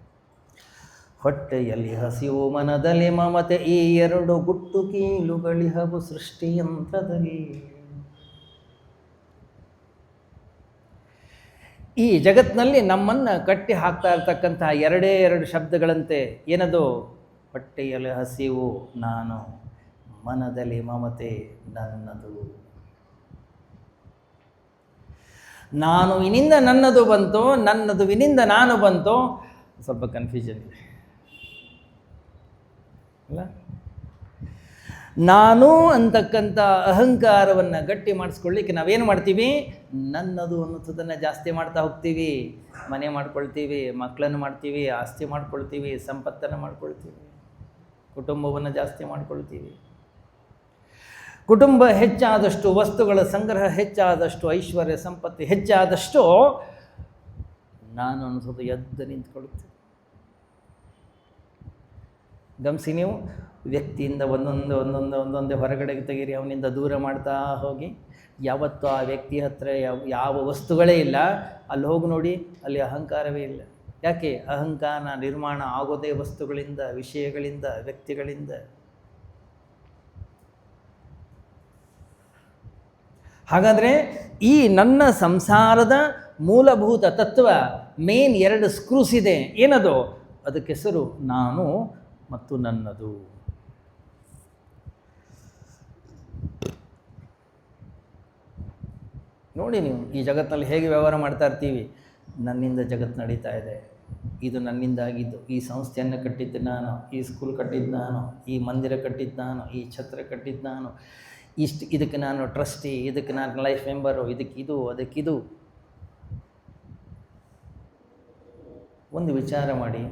ಹೊಟ್ಟೆಯಲ್ಲಿ ಹಸಿವು, ಮನದಲ್ಲಿ ಮಮತೆ, ಈ ಎರಡು ಗುಟ್ಟು ಕೀಲುಗಳಿಹವು ಸೃಷ್ಟಿಯಂತ್ರದಲ್ಲಿ. ಈ ಜಗತ್ತಿನಲ್ಲಿ ನಮ್ಮನ್ನು ಕಟ್ಟಿ ಹಾಕ್ತಾ ಇರ್ತಕ್ಕಂಥ ಎರಡೇ ಎರಡು ಶಬ್ದಗಳಂತೆ. ಏನದು? ಹೊಟ್ಟೆಯಲ್ಲಿ ಹಸಿವು ನಾನು, ಮನದಲ್ಲಿ ಮಮತೆ ನನ್ನದು. ನಾನು ವಿನಿಂದ ನನ್ನದು ಬಂತು, ನನ್ನದು ವಿನಿಂದ ನಾನು ಬಂತು. ಸ್ವಲ್ಪ ಕನ್ಫ್ಯೂಷನ್ ಇದೆ. ಅಲ್ಲ? ನಾನು ಅಂತಕ್ಕಂಥ ಅಹಂಕಾರವನ್ನು ಗಟ್ಟಿ ಮಾಡಿಸ್ಕೊಳ್ಳಿಕ್ಕೆ ನಾವೇನು ಮಾಡ್ತೀವಿ? ನನ್ನದು ಅನ್ನೋದನ್ನು ಜಾಸ್ತಿ ಮಾಡ್ತಾ ಹೋಗ್ತೀವಿ. ಮನೆ ಮಾಡ್ಕೊಳ್ತೀವಿ, ಮಕ್ಕಳನ್ನು ಮಾಡ್ತೀವಿ, ಆಸ್ತಿ ಮಾಡ್ಕೊಳ್ತೀವಿ, ಸಂಪತ್ತನ್ನು ಮಾಡ್ಕೊಳ್ತೀವಿ, ಕುಟುಂಬವನ್ನು ಜಾಸ್ತಿ ಮಾಡ್ಕೊಳ್ತೀವಿ. ಕುಟುಂಬ ಹೆಚ್ಚಾದಷ್ಟು, ವಸ್ತುಗಳ ಸಂಗ್ರಹ ಹೆಚ್ಚಾದಷ್ಟು, ಐಶ್ವರ್ಯ ಸಂಪತ್ತು ಹೆಚ್ಚಾದಷ್ಟು ನಾನು ಅನ್ನಿಸೋದು ಎದ್ದು ನಿಂತ್ಕೊಳ್ತೀನಿ. ಗಮನಿಸಿ, ನೀವು ವ್ಯಕ್ತಿಯಿಂದ ಒಂದೊಂದೇ ಹೊರಗಡೆಗೆ ತೆಗೀರಿ, ಅವನಿಂದ ದೂರ ಮಾಡ್ತಾ ಹೋಗಿ. ಯಾವತ್ತೂ ಆ ವ್ಯಕ್ತಿ ಹತ್ತಿರ ಯಾವ ವಸ್ತುಗಳೇ ಇಲ್ಲ, ಅಲ್ಲಿ ಹೋಗಿ ನೋಡಿ, ಅಲ್ಲಿ ಅಹಂಕಾರವೇ ಇಲ್ಲ. ಯಾಕೆ? ಅಹಂಕಾರ ನಿರ್ಮಾಣ ಆಗೋದೇ ವಸ್ತುಗಳಿಂದ, ವಿಷಯಗಳಿಂದ, ವ್ಯಕ್ತಿಗಳಿಂದ. ಹಾಗಾದರೆ ಈ ನನ್ನ ಸಂಸಾರದ ಮೂಲಭೂತ ತತ್ವ ಮೇನ್ 2 ಸ್ಕ್ರೂಸ್ ಇದೆ. ಏನದು? ಅದಕ್ಕೆ ಹೆಸರು ನಾನು ಮತ್ತು ನನ್ನದು. ನೋಡಿ, ನೀವು ಈ ಜಗತ್ತಿನಲ್ಲಿ ಹೇಗೆ ವ್ಯವಹಾರ ಮಾಡ್ತಾ ಇರ್ತೀವಿ. ನನ್ನಿಂದ ಜಗತ್ತು ನಡೀತಾ ಇದೆ, ಇದು ನನ್ನಿಂದ ಆಗಿದ್ದು, ಈ ಸಂಸ್ಥೆಯನ್ನು ಕಟ್ಟಿದ್ದು ನಾನು, ಈ ಸ್ಕೂಲ್ ಕಟ್ಟಿದ್ದು ನಾನು, ಈ ಮಂದಿರ ಕಟ್ಟಿದ್ದು ನಾನು, ಈ ಛತ್ರ ಕಟ್ಟಿದ್ದು ನಾನು, ಇದಕ್ಕೆ ನಾನು ಟ್ರಸ್ಟಿ, ಇದಕ್ಕೆ ನಾನು ಲೈಫ್ ಮೆಂಬರು, ಇದಕ್ಕಿದು, ಅದಕ್ಕಿದು. ಒಂದು ವಿಚಾರ ಮಾಡಿ,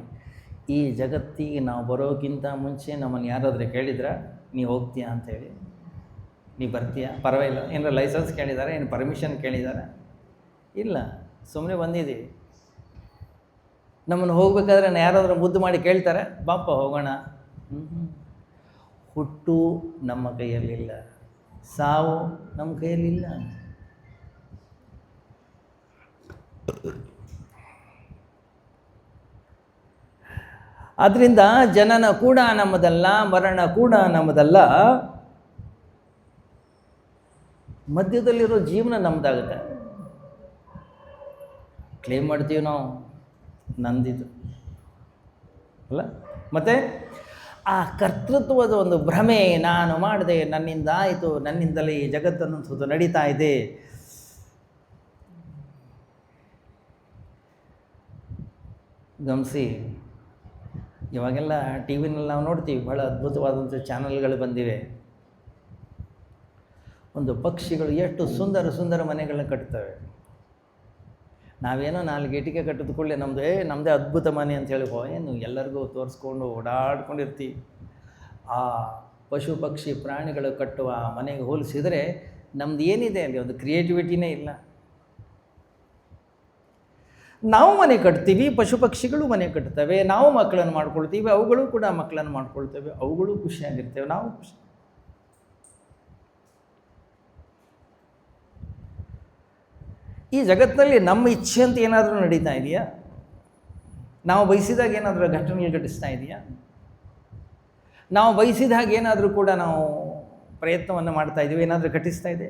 ಈ ಜಗತ್ತಿಗೆ ನಾವು ಬರೋಕ್ಕಿಂತ ಮುಂಚೆ ನಮ್ಮನ್ನು ಯಾರಾದರೂ ಕೇಳಿದ್ರೆ ನೀವು ಹೋಗ್ತೀಯಾ ಅಂತೇಳಿ? ನೀವು ಬರ್ತೀಯಾ? ಪರವಾಗಿಲ್ಲ. ಏನಾರ ಲೈಸೆನ್ಸ್ ಕೇಳಿದ್ದಾರೆ, ಏನು ಪರ್ಮಿಷನ್ ಕೇಳಿದ್ದಾರೆ? ಇಲ್ಲ, ಸುಮ್ಮನೆ ಬಂದಿದ್ದೀವಿ. ನಮ್ಮನ್ನು ಹೋಗ್ಬೇಕಾದ್ರೆ ಯಾರಾದರೂ ಮುದ್ದು ಮಾಡಿ ಕೇಳ್ತಾರೆ, ಬಾಪ ಹೋಗೋಣ. ಹುಟ್ಟು ನಮ್ಮ ಕೈಯಲ್ಲಿಲ್ಲ, ಸಾವು ನಮ್ಮ ಕೈಯಲ್ಲಿಲ್ಲ. ಆದ್ದರಿಂದ ಜನನ ಕೂಡ ನಮ್ಮದಲ್ಲ, ಮರಣ ಕೂಡ ನಮ್ಮದಲ್ಲ. ಮಧ್ಯದಲ್ಲಿರೋ ಜೀವನ ನಮ್ಮದಾಗುತ್ತೆ. ಕ್ಲೇಮ್ ಮಾಡ್ತೀವಿ ನಾವು, ನಂದಿದು ಅಲ್ಲ. ಮತ್ತು ಆ ಕರ್ತೃತ್ವದ ಒಂದು ಭ್ರಮೆ, ನಾನು ಮಾಡಿದೆ, ನನ್ನಿಂದ ಆಯಿತು, ನನ್ನಿಂದಲೇ ಈ ಜಗತ್ತನ್ನು ಸುತ್ತ ನಡೀತಾ ಇದೆ. ಗಮನಿಸಿ, ಇವಾಗೆಲ್ಲ ಟಿ ವಿನಲ್ಲಿ ನಾವು ನೋಡ್ತೀವಿ, ಭಾಳ ಅದ್ಭುತವಾದಂಥ ಚಾನಲ್ಗಳು ಬಂದಿವೆ. ಒಂದು ಪಕ್ಷಿಗಳು ಎಷ್ಟು ಸುಂದರ ಸುಂದರ ಮನೆಗಳನ್ನ ಕಟ್ತವೆ. ನಾವೇನೋ 4 ಇಟಿಕೆ ಕಟ್ಟಿದ ಕೂಡಲೇ ನಮ್ಮದೇ ಅದ್ಭುತ ಮನೆ ಅಂತ ಹೇಳಿ ಏನು ಎಲ್ಲರಿಗೂ ತೋರಿಸ್ಕೊಂಡು ಓಡಾಡ್ಕೊಂಡಿರ್ತೀವಿ. ಆ ಪಶು ಪಕ್ಷಿ ಪ್ರಾಣಿಗಳು ಕಟ್ಟುವ ಮನೆಗೆ ಹೋಲಿಸಿದರೆ ನಮ್ದು ಏನಿದೆ ಅಲ್ಲಿ? ಒಂದು ಕ್ರಿಯೇಟಿವಿಟಿನೇ ಇಲ್ಲ. ನಾವು ಮನೆ ಕಟ್ತೀವಿ, ಪಶು ಪಕ್ಷಿಗಳು ಮನೆ ಕಟ್ತವೆ, ನಾವು ಮಕ್ಕಳನ್ನು ಮಾಡ್ಕೊಳ್ತೀವಿ, ಅವುಗಳು ಕೂಡ ಮಕ್ಕಳನ್ನು ಮಾಡ್ಕೊಳ್ತವೆ, ಅವುಗಳು ಖುಷಿಯಾಗಿರ್ತೇವೆ, ನಾವು ಖುಷಿ. ಈ ಜಗತ್ತಿನಲ್ಲಿ ನಮ್ಮ ಇಚ್ಛೆ ಅಂತ ಏನಾದರೂ ನಡೀತಾ ಇದೆಯಾ? ನಾವು ಬಯಸಿದಾಗ ಏನಾದರೂ ಘಟನೆಗಳು ಘಟಿಸ್ತಾ ಇದೆಯಾ? ನಾವು ಬಯಸಿದ ಹಾಗೆ ಏನಾದರೂ ಕೂಡ ನಾವು ಪ್ರಯತ್ನವನ್ನು ಮಾಡ್ತಾ ಇದ್ದೀವಿ, ಏನಾದರೂ ಘಟಿಸ್ತಾ ಇದೆ?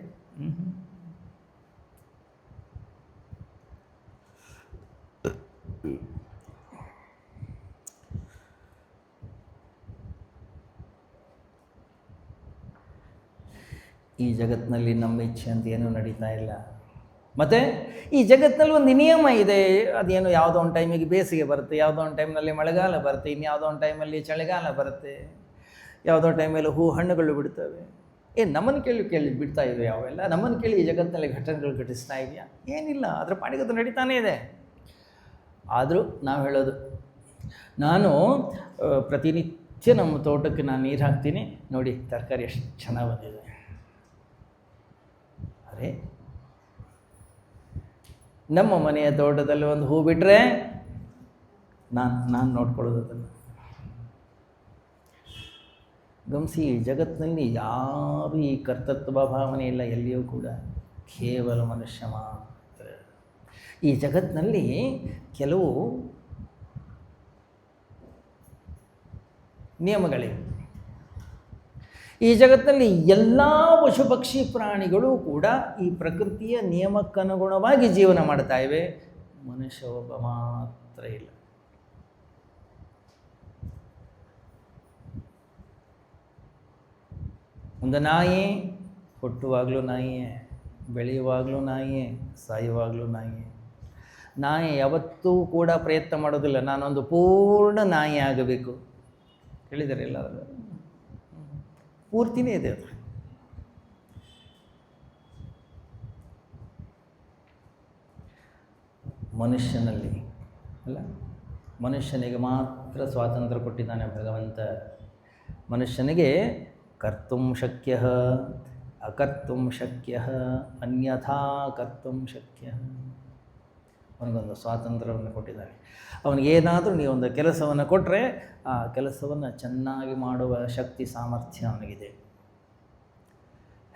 ಈ ಜಗತ್ತಿನಲ್ಲಿ ನಮ್ಮ ಇಚ್ಛೆ ಅಂತ ಏನೂ ನಡೀತಾ ಇಲ್ಲ. ಮತ್ತು ಈ ಜಗತ್ತಿನಲ್ಲಿ ಒಂದು ನಿಯಮ ಇದೆ. ಅದೇನು, ಯಾವುದೋ ಒಂದು ಟೈಮಿಗೆ ಬೇಸಿಗೆ ಬರುತ್ತೆ, ಯಾವುದೋ ಒಂದು ಟೈಮ್ನಲ್ಲಿ ಮಳೆಗಾಲ ಬರುತ್ತೆ, ಇನ್ಯಾವುದೋ ಒಂದು ಟೈಮಲ್ಲಿ ಚಳಿಗಾಲ ಬರುತ್ತೆ, ಯಾವುದೋ ಟೈಮಲ್ಲಿ ಹಣ್ಣುಗಳು ಬಿಡ್ತವೆ. ನಮ್ಮನ್ನು ಕೇಳಿ ಬಿಡ್ತಾ ಇವೆ ಅವೆಲ್ಲ? ನಮ್ಮನ್ನು ಕೇಳಿ ಈ ಜಗತ್ತಿನಲ್ಲಿ ಘಟನೆಗಳು ಘಟಿಸ್ತಾ ಇದೆಯಾ? ಏನಿಲ್ಲ, ಅದರ ಪಾಡಿಗೆ ಅದು ನಡೀತಾನೇ ಇದೆ. ಆದರೂ ನಾವು ಹೇಳೋದು, ನಾನು ಪ್ರತಿನಿತ್ಯ ನಮ್ಮ ತೋಟಕ್ಕೆ ನಾನು ನೀರು ಹಾಕ್ತೀನಿ, ನೋಡಿ ತರಕಾರಿ ಎಷ್ಟು ಚೆನ್ನಾಗಿ ಬಂದಿದೆ. ಅರೆ, ನಮ್ಮ ಮನೆಯ ತೋಟದಲ್ಲಿ ಒಂದು ಹೂ ಬಿಟ್ಟರೆ ನಾನು ನೋಡ್ಕೊಳ್ಳೋದು ಅದನ್ನು. ಗಮನಿಸಿ, ಜಗತ್ತಿನಲ್ಲಿ ಯಾರೂ ಈ ಕರ್ತೃತ್ವ ಭಾವನೆ ಇಲ್ಲ ಎಲ್ಲಿಯೂ ಕೂಡ, ಕೇವಲ ಮನುಷ್ಯ ಮಾತ್ರ. ಈ ಜಗತ್ತಿನಲ್ಲಿ ಕೆಲವು ನಿಯಮಗಳಿವೆ. ಈ ಜಗತ್ತಿನಲ್ಲಿ ಎಲ್ಲ ಪಶು ಪಕ್ಷಿ ಪ್ರಾಣಿಗಳು ಕೂಡ ಈ ಪ್ರಕೃತಿಯ ನಿಯಮಕ್ಕನುಗುಣವಾಗಿ ಜೀವನ ಮಾಡ್ತಾ ಇವೆ, ಮನುಷ್ಯ ಒಬ್ಬ ಮಾತ್ರ ಇಲ್ಲ. ಒಂದು ನಾಯಿ ಹುಟ್ಟುವಾಗಲೂ ನಾಯಿಯೇ, ಬೆಳೆಯುವಾಗಲೂ ನಾಯಿಯೇ, ಸಾಯುವಾಗಲೂ ನಾಯಿಯೇ. ನಾಯಿ ಯಾವತ್ತೂ ಕೂಡ ಪ್ರಯತ್ನ ಮಾಡೋದಿಲ್ಲ ನಾನೊಂದು ಪೂರ್ಣ ನಾಯಿ ಆಗಬೇಕು. ಕೇಳಿದರೆ ಎಲ್ಲಾದರೂ? ಪೂರ್ತಿನೇ ಇದೆ ಅದು. ಮನುಷ್ಯನಲ್ಲಿ ಅಲ್ಲ, ಮನುಷ್ಯನಿಗೆ ಮಾತ್ರ ಸ್ವಾತಂತ್ರ್ಯ ಕೊಟ್ಟಿದ್ದಾನೆ ಭಗವಂತ. ಮನುಷ್ಯನಿಗೆ ಕರ್ತುಂ ಶಕ್ಯ ಅಕರ್ತುಂ ಶಕ್ಯ ಅನ್ಯಥಾ ಕರ್ತುಂ ಶಕ್ಯ. ಅವನಿಗೊಂದು ಸ್ವಾತಂತ್ರ್ಯವನ್ನು ಕೊಟ್ಟಿದ್ದಾನೆ. ಅವನಿಗೇನಾದರೂ ನೀವೊಂದು ಕೆಲಸವನ್ನು ಕೊಟ್ಟರೆ ಆ ಕೆಲಸವನ್ನು ಚೆನ್ನಾಗಿ ಮಾಡುವ ಶಕ್ತಿ ಸಾಮರ್ಥ್ಯ ಅವನಿಗಿದೆ.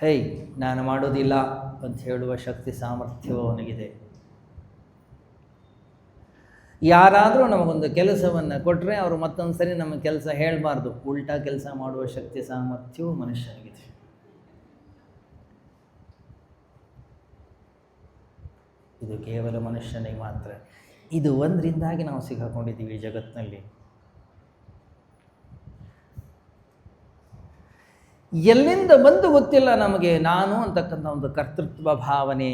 ಹೇಯ್ ನಾನು ಮಾಡೋದಿಲ್ಲ ಅಂತ ಹೇಳುವ ಶಕ್ತಿ ಸಾಮರ್ಥ್ಯವೂ ಅವನಿಗಿದೆ. ಯಾರಾದರೂ ನಮಗೊಂದು ಕೆಲಸವನ್ನು ಕೊಟ್ಟರೆ ಅವರು ಮತ್ತೊಂದು ಸರಿ ನಮ್ಮ ಕೆಲಸ ಹೇಳಬಾರ್ದು, ಉಲ್ಟಾ ಕೆಲಸ ಮಾಡುವ ಶಕ್ತಿ ಸಾಮರ್ಥ್ಯವೂ ಮನುಷ್ಯನಿಗಿದೆ. ಇದು ಕೇವಲ ಮನುಷ್ಯನಿಗೆ ಮಾತ್ರ. ಇದು ಒಂದರಿಂದಾಗಿ ನಾವು ಸಿಕ್ಕಾಕೊಂಡಿದ್ದೀವಿ ಈ ಜಗತ್ತಿನಲ್ಲಿ. ಎಲ್ಲಿಂದ ಬಂದು ಗೊತ್ತಿಲ್ಲ ನಮಗೆ ನಾನು ಅಂತಕ್ಕಂಥ ಒಂದು ಕರ್ತೃತ್ವ ಭಾವನೆ.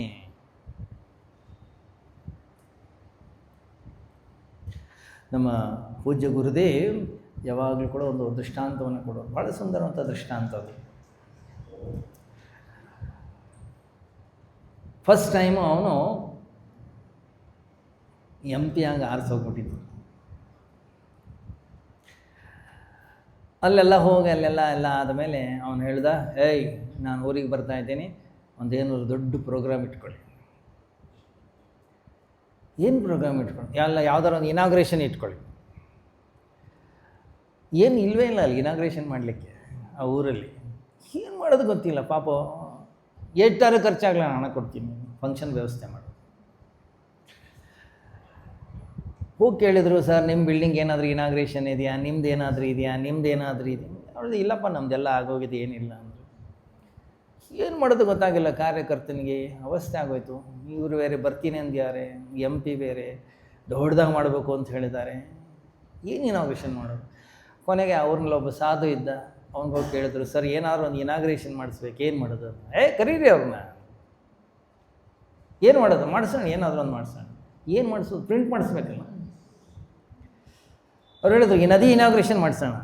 ನಮ್ಮ ಪೂಜ್ಯ ಗುರುದೇವ್ ಯಾವಾಗಲೂ ಕೂಡ ಒಂದು ದೃಷ್ಟಾಂತವನ್ನು ಕೊಡೋದು, ಭಾಳ ಸುಂದರವಂಥ ದೃಷ್ಟಾಂತ ಅದು. ಫಸ್ಟ್ ಟೈಮು ಅವನು MP ಆಗಿ ಆರಿಸೋಗ್ಬಿಟ್ಟಿದ್ದು. ಅಲ್ಲೆಲ್ಲ ಹೋಗಿ ಅಲ್ಲೆಲ್ಲ ಆದಮೇಲೆ ಅವನು ಹೇಳ್ದ, ಏಯ್ ನಾನು ಊರಿಗೆ ಬರ್ತಾ ಇದ್ದೀನಿ, ಒಂದೇನಾದ್ರು ದೊಡ್ಡ ಪ್ರೋಗ್ರಾಮ್ ಇಟ್ಕೊಳ್ಳಿ. ಏನು ಪ್ರೋಗ್ರಾಮ್ ಇಟ್ಕೊಳ್ಳಿ? ಯಾವ್ದಾರು ಒಂದು ಇನಾಗ್ರೇಷನ್ ಇಟ್ಕೊಳ್ಳಿ. ಏನು ಇಲ್ಲವೇ ಇಲ್ಲ ಅಲ್ಲಿ ಇನಾಗ್ರೇಷನ್ ಮಾಡಲಿಕ್ಕೆ ಆ ಊರಲ್ಲಿ. ಏನು ಮಾಡೋದು ಗೊತ್ತಿಲ್ಲ ಪಾಪ. ಎಷ್ಟಾರು ಖರ್ಚಾಗಲ್ಲ, ನಾನು ಹಣ ಕೊಡ್ತೀನಿ, ಫಂಕ್ಷನ್ ವ್ಯವಸ್ಥೆ ಮಾಡು. ಹೋಗಿ ಕೇಳಿದ್ರು, ಸರ್ ನಿಮ್ಮ ಬಿಲ್ಡಿಂಗ್ ಏನಾದರೂ ಇನಾಗ್ರೇಷನ್ ಇದೆಯಾ, ನಿಮ್ದು ಏನಾದರೂ ಇದೆಯಾ, ಅವಳದು ಇಲ್ಲಪ್ಪ ನಮ್ಮದೆಲ್ಲ ಆಗೋಗಿದೆ, ಏನಿಲ್ಲ ಅಂದರು. ಏನು ಮಾಡೋದು ಗೊತ್ತಾಗಿಲ್ಲ ಕಾರ್ಯಕರ್ತನಿಗೆ. ಅವಸ್ಥೆ ಆಗೋಯ್ತು. ಇವರು ಬೇರೆ ಬರ್ತೀನಿ ಅಂದ್ಯಾರೆ, MP ಬೇರೆ ದೊಡ್ಡದಾಗಿ ಮಾಡಬೇಕು ಅಂತ ಹೇಳಿದ್ದಾರೆ. ಏನು ಇನಾಗ್ರೇಷನ್ ಮಾಡೋದು? ಕೊನೆಗೆ ಅವ್ರನ್ನೊಬ್ಬ ಸಾಧು ಇದ್ದ, ಅವ್ನಿಗೋಗಿ ಕೇಳಿದ್ರು, ಸರ್ ಏನಾದ್ರು ಒಂದು ಇನಾಗ್ರೇಷನ್ ಮಾಡಿಸ್ಬೇಕು, ಏನು ಮಾಡೋದು? ಕರೀರಿ ಅವ್ರನ್ನ. ಏನು ಮಾಡೋದು? ಮಾಡಿಸೋಣ, ಏನಾದರೂ ಒಂದು ಮಾಡಿಸೋಣ. ಏನು ಮಾಡಿಸೋದು? ಪ್ರಿಂಟ್ ಮಾಡಿಸ್ಬೇಕಲ್ಲ. ಅವ್ರು ಹೇಳಿದ್ರು, ಈ ನದಿ ಇನಾಗ್ರೇಷನ್ ಮಾಡಿಸೋಣ.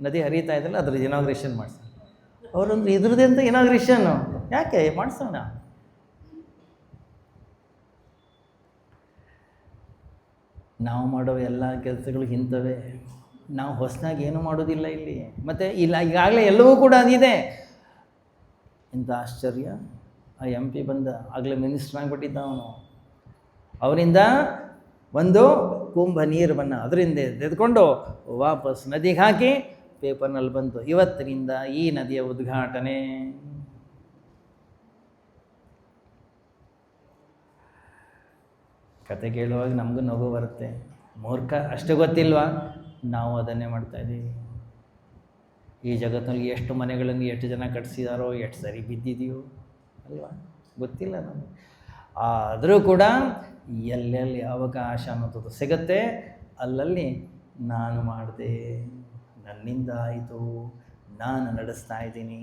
ನದಿ ಹರಿತಾ ಇದ್ದಲ್ಲ, ಅದ್ರದ್ದು ಇನಾಗ್ರೇಷನ್ ಮಾಡಿಸೋಣ. ಅವರಂದ್ರೆ ಇದ್ರದ್ದೇ ಅಂತ ಇನಾಗ್ರೇಷನ್ ಯಾಕೆ ಮಾಡಿಸೋಣ? ನಾವು ಮಾಡೋ ಎಲ್ಲ ಕೆಲಸಗಳು ಇಂಥವೇ. ನಾವು ಹೊಸದಾಗಿ ಏನೂ ಮಾಡೋದಿಲ್ಲ ಇಲ್ಲಿ. ಮತ್ತು ಇಲ್ಲ, ಈಗಾಗಲೇ ಎಲ್ಲವೂ ಕೂಡ ಅದಿದೆ. ಇಂಥ ಆಶ್ಚರ್ಯ. ಆ MP ಬಂದ, ಆಗಲೇ ಮಿನಿಸ್ಟರ್ ಆಗಿಬಿಟ್ಟಿದ್ದ ಅವನು. ಅವನಿಂದ ಒಂದು ಕುಂಭ ನೀರನ್ನು ಅದರಿಂದ ತೆಗೆದುಕೊಂಡು ವಾಪಸ್ ನದಿಗೆ ಹಾಕಿ ಪೇಪರ್ನಲ್ಲಿ ಬಂತು, ಇವತ್ತಿನಿಂದ ಈ ನದಿಯ ಉದ್ಘಾಟನೆ. ಕತೆ ಕೇಳುವಾಗ ನಮಗೂ ನಗು ಬರುತ್ತೆ. ಮೂರ್ಖ, ಅಷ್ಟು ಗೊತ್ತಿಲ್ವಾ? ನಾವು ಅದನ್ನೇ ಮಾಡ್ತಾಯಿದ್ದೀವಿ. ಈ ಜಗತ್ತಿನಲ್ಲಿ ಎಷ್ಟು ಮನೆಗಳನ್ನು ಎಷ್ಟು ಜನ ಕಟ್ಟಿಸಿದಾರೋ, ಎಷ್ಟು ಸರಿ ಬಿದ್ದಿದೆಯೋ ಅಲ್ವಾ? ಗೊತ್ತಿಲ್ಲ ನಮಗೆ. ಆದರೂ ಕೂಡ ಎಲ್ಲೆಲ್ಲಿ ಅವಕಾಶ ಅನ್ನೋದು ಸಿಗುತ್ತೆ, ಅಲ್ಲಲ್ಲಿ ನಾನು ಮಾಡಿದೆ, ನನ್ನಿಂದ ಆಯಿತು, ನಾನು ನಡೆಸ್ತಾ ಇದ್ದೀನಿ,